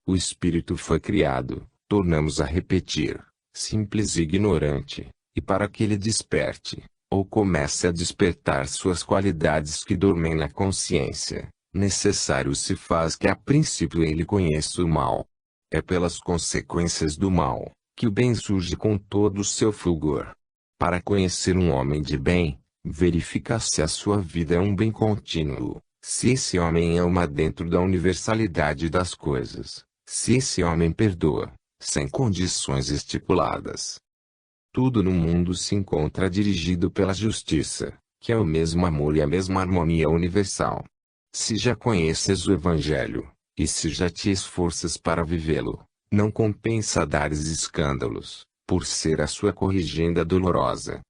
O espírito foi criado, tornamos a repetir, simples e ignorante, e para que ele desperte, ou comece a despertar suas qualidades que dormem na consciência, necessário se faz que a princípio ele conheça o mal. É pelas consequências do mal, que o bem surge com todo o seu fulgor. Para conhecer um homem de bem, verifica se a sua vida é um bem contínuo, se esse homem ama dentro da universalidade das coisas, se esse homem perdoa, sem condições estipuladas. Tudo no mundo se encontra dirigido pela justiça, que é o mesmo amor e a mesma harmonia universal. Se já conheces o Evangelho, e se já te esforças para vivê-lo, não compensa dares escândalos, por ser a sua corrigenda dolorosa.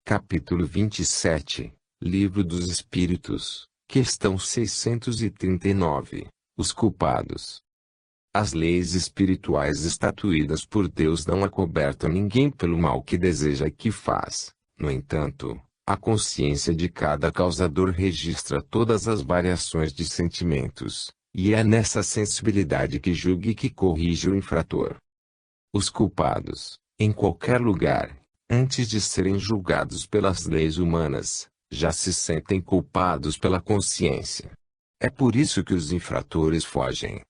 Capítulo 27, Livro dos Espíritos, questão 639, Os culpados. As leis espirituais estatuídas por Deus não acobertam ninguém pelo mal que deseja e que faz. No entanto, a consciência de cada causador registra todas as variações de sentimentos, e é nessa sensibilidade que julga e que corrige o infrator. Os culpados, em qualquer lugar, antes de serem julgados pelas leis humanas, já se sentem culpados pela consciência. É por isso que os infratores fogem.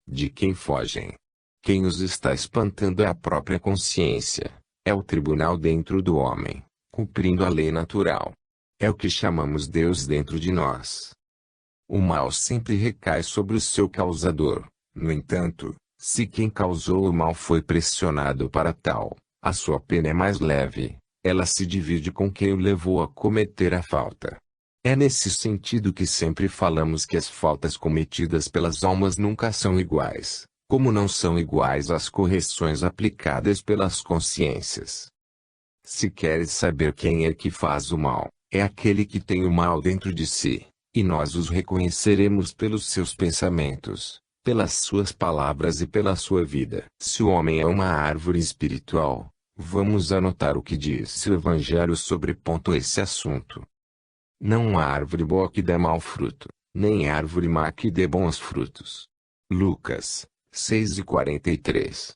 De quem fogem? Quem os está espantando é a própria consciência. É o tribunal dentro do homem, cumprindo a lei natural. É o que chamamos Deus dentro de nós. O mal sempre recai sobre o seu causador. No entanto, se quem causou o mal foi pressionado para tal, a sua pena é mais leve. Ela se divide com quem o levou a cometer a falta. É nesse sentido que sempre falamos que as faltas cometidas pelas almas nunca são iguais, como não são iguais as correções aplicadas pelas consciências. Se queres saber quem é que faz o mal, é aquele que tem o mal dentro de si, e nós os reconheceremos pelos seus pensamentos, pelas suas palavras e pela sua vida. Se o homem é uma árvore espiritual, vamos anotar o que diz o Evangelho sobre esse assunto. Não há árvore boa que dê mau fruto, nem árvore má que dê bons frutos. Lucas 6:43.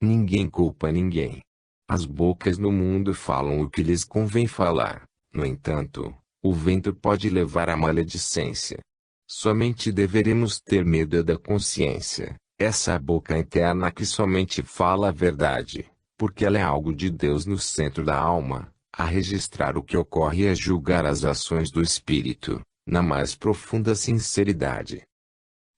Ninguém culpa ninguém. As bocas no mundo falam o que lhes convém falar. No entanto, o vento pode levar à maledicência. Somente deveremos ter medo da consciência, essa boca interna que somente fala a verdade, porque ela é algo de Deus no centro da alma, a registrar o que ocorre e a julgar as ações do espírito, na mais profunda sinceridade.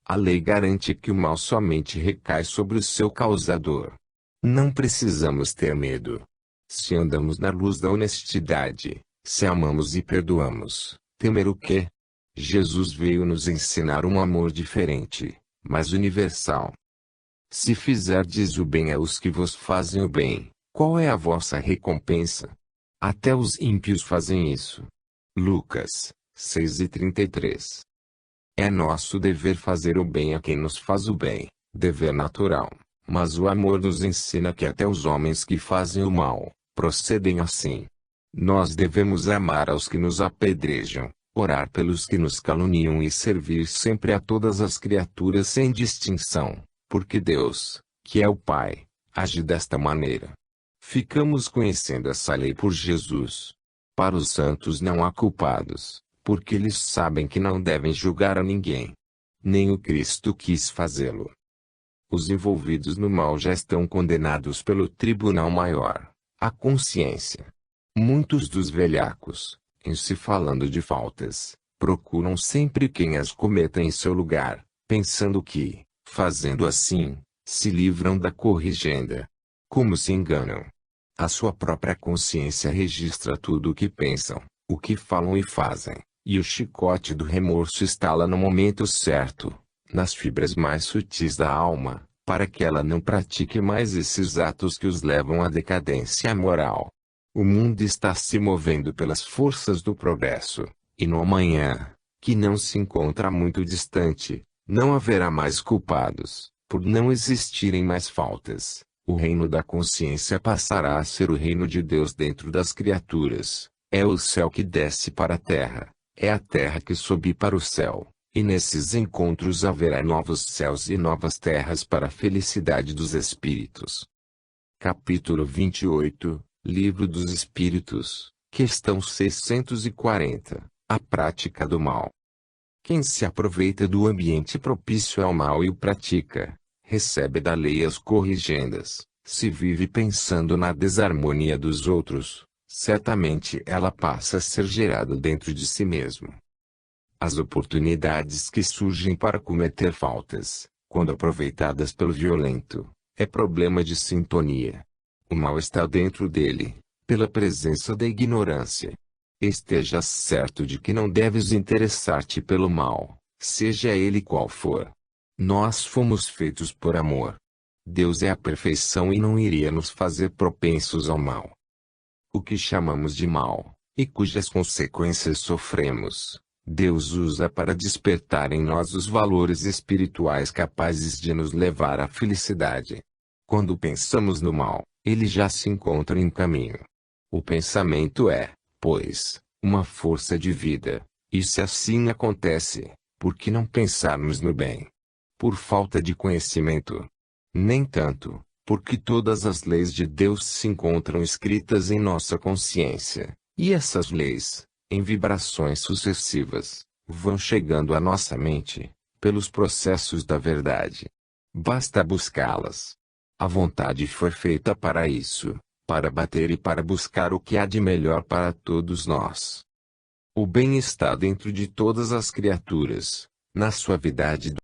A lei garante que o mal somente recai sobre o seu causador. Não precisamos ter medo. Se andamos na luz da honestidade, se amamos e perdoamos, temer o quê? Jesus veio nos ensinar um amor diferente, mas universal. Se fizerdes o bem aos que vos fazem o bem, qual é a vossa recompensa? Até os ímpios fazem isso. Lucas 6:33. É nosso dever fazer o bem a quem nos faz o bem, dever natural, mas o amor nos ensina que até os homens que fazem o mal, procedem assim. Nós devemos amar aos que nos apedrejam, orar pelos que nos caluniam e servir sempre a todas as criaturas sem distinção, porque Deus, que é o Pai, age desta maneira. Ficamos conhecendo essa lei por Jesus. Para os santos não há culpados, porque eles sabem que não devem julgar a ninguém. Nem o Cristo quis fazê-lo. Os envolvidos no mal já estão condenados pelo tribunal maior, a consciência. Muitos dos velhacos, em se falando de faltas, procuram sempre quem as cometa em seu lugar, pensando que, fazendo assim, se livram da corrigenda. Como se enganam! A sua própria consciência registra tudo o que pensam, o que falam e fazem, e o chicote do remorso estala no momento certo, nas fibras mais sutis da alma, para que ela não pratique mais esses atos que os levam à decadência moral. O mundo está se movendo pelas forças do progresso, e no amanhã, que não se encontra muito distante, não haverá mais culpados, por não existirem mais faltas. O reino da consciência passará a ser o reino de Deus dentro das criaturas. É o céu que desce para a terra, é a terra que sobe para o céu, e nesses encontros haverá novos céus e novas terras para a felicidade dos espíritos. Capítulo 28, Livro dos Espíritos, questão 640, a prática do mal. Quem se aproveita do ambiente propício ao mal e o pratica, recebe da lei as corrigendas. Se vive pensando na desarmonia dos outros, certamente ela passa a ser gerada dentro de si mesmo. As oportunidades que surgem para cometer faltas, quando aproveitadas pelo violento, é problema de sintonia. O mal está dentro dele, pela presença da ignorância. Estejas certo de que não deves interessar-te pelo mal, seja ele qual for. Nós fomos feitos por amor. Deus é a perfeição e não iria nos fazer propensos ao mal. O que chamamos de mal, e cujas consequências sofremos, Deus usa para despertar em nós os valores espirituais capazes de nos levar à felicidade. Quando pensamos no mal, ele já se encontra em caminho. O pensamento é, pois, uma força de vida, e se assim acontece, por que não pensarmos no bem? Por falta de conhecimento. Nem tanto, porque todas as leis de Deus se encontram escritas em nossa consciência, e essas leis, em vibrações sucessivas, vão chegando à nossa mente, pelos processos da verdade. Basta buscá-las. A vontade foi feita para isso, para bater e para buscar o que há de melhor para todos nós. O bem está dentro de todas as criaturas, na suavidade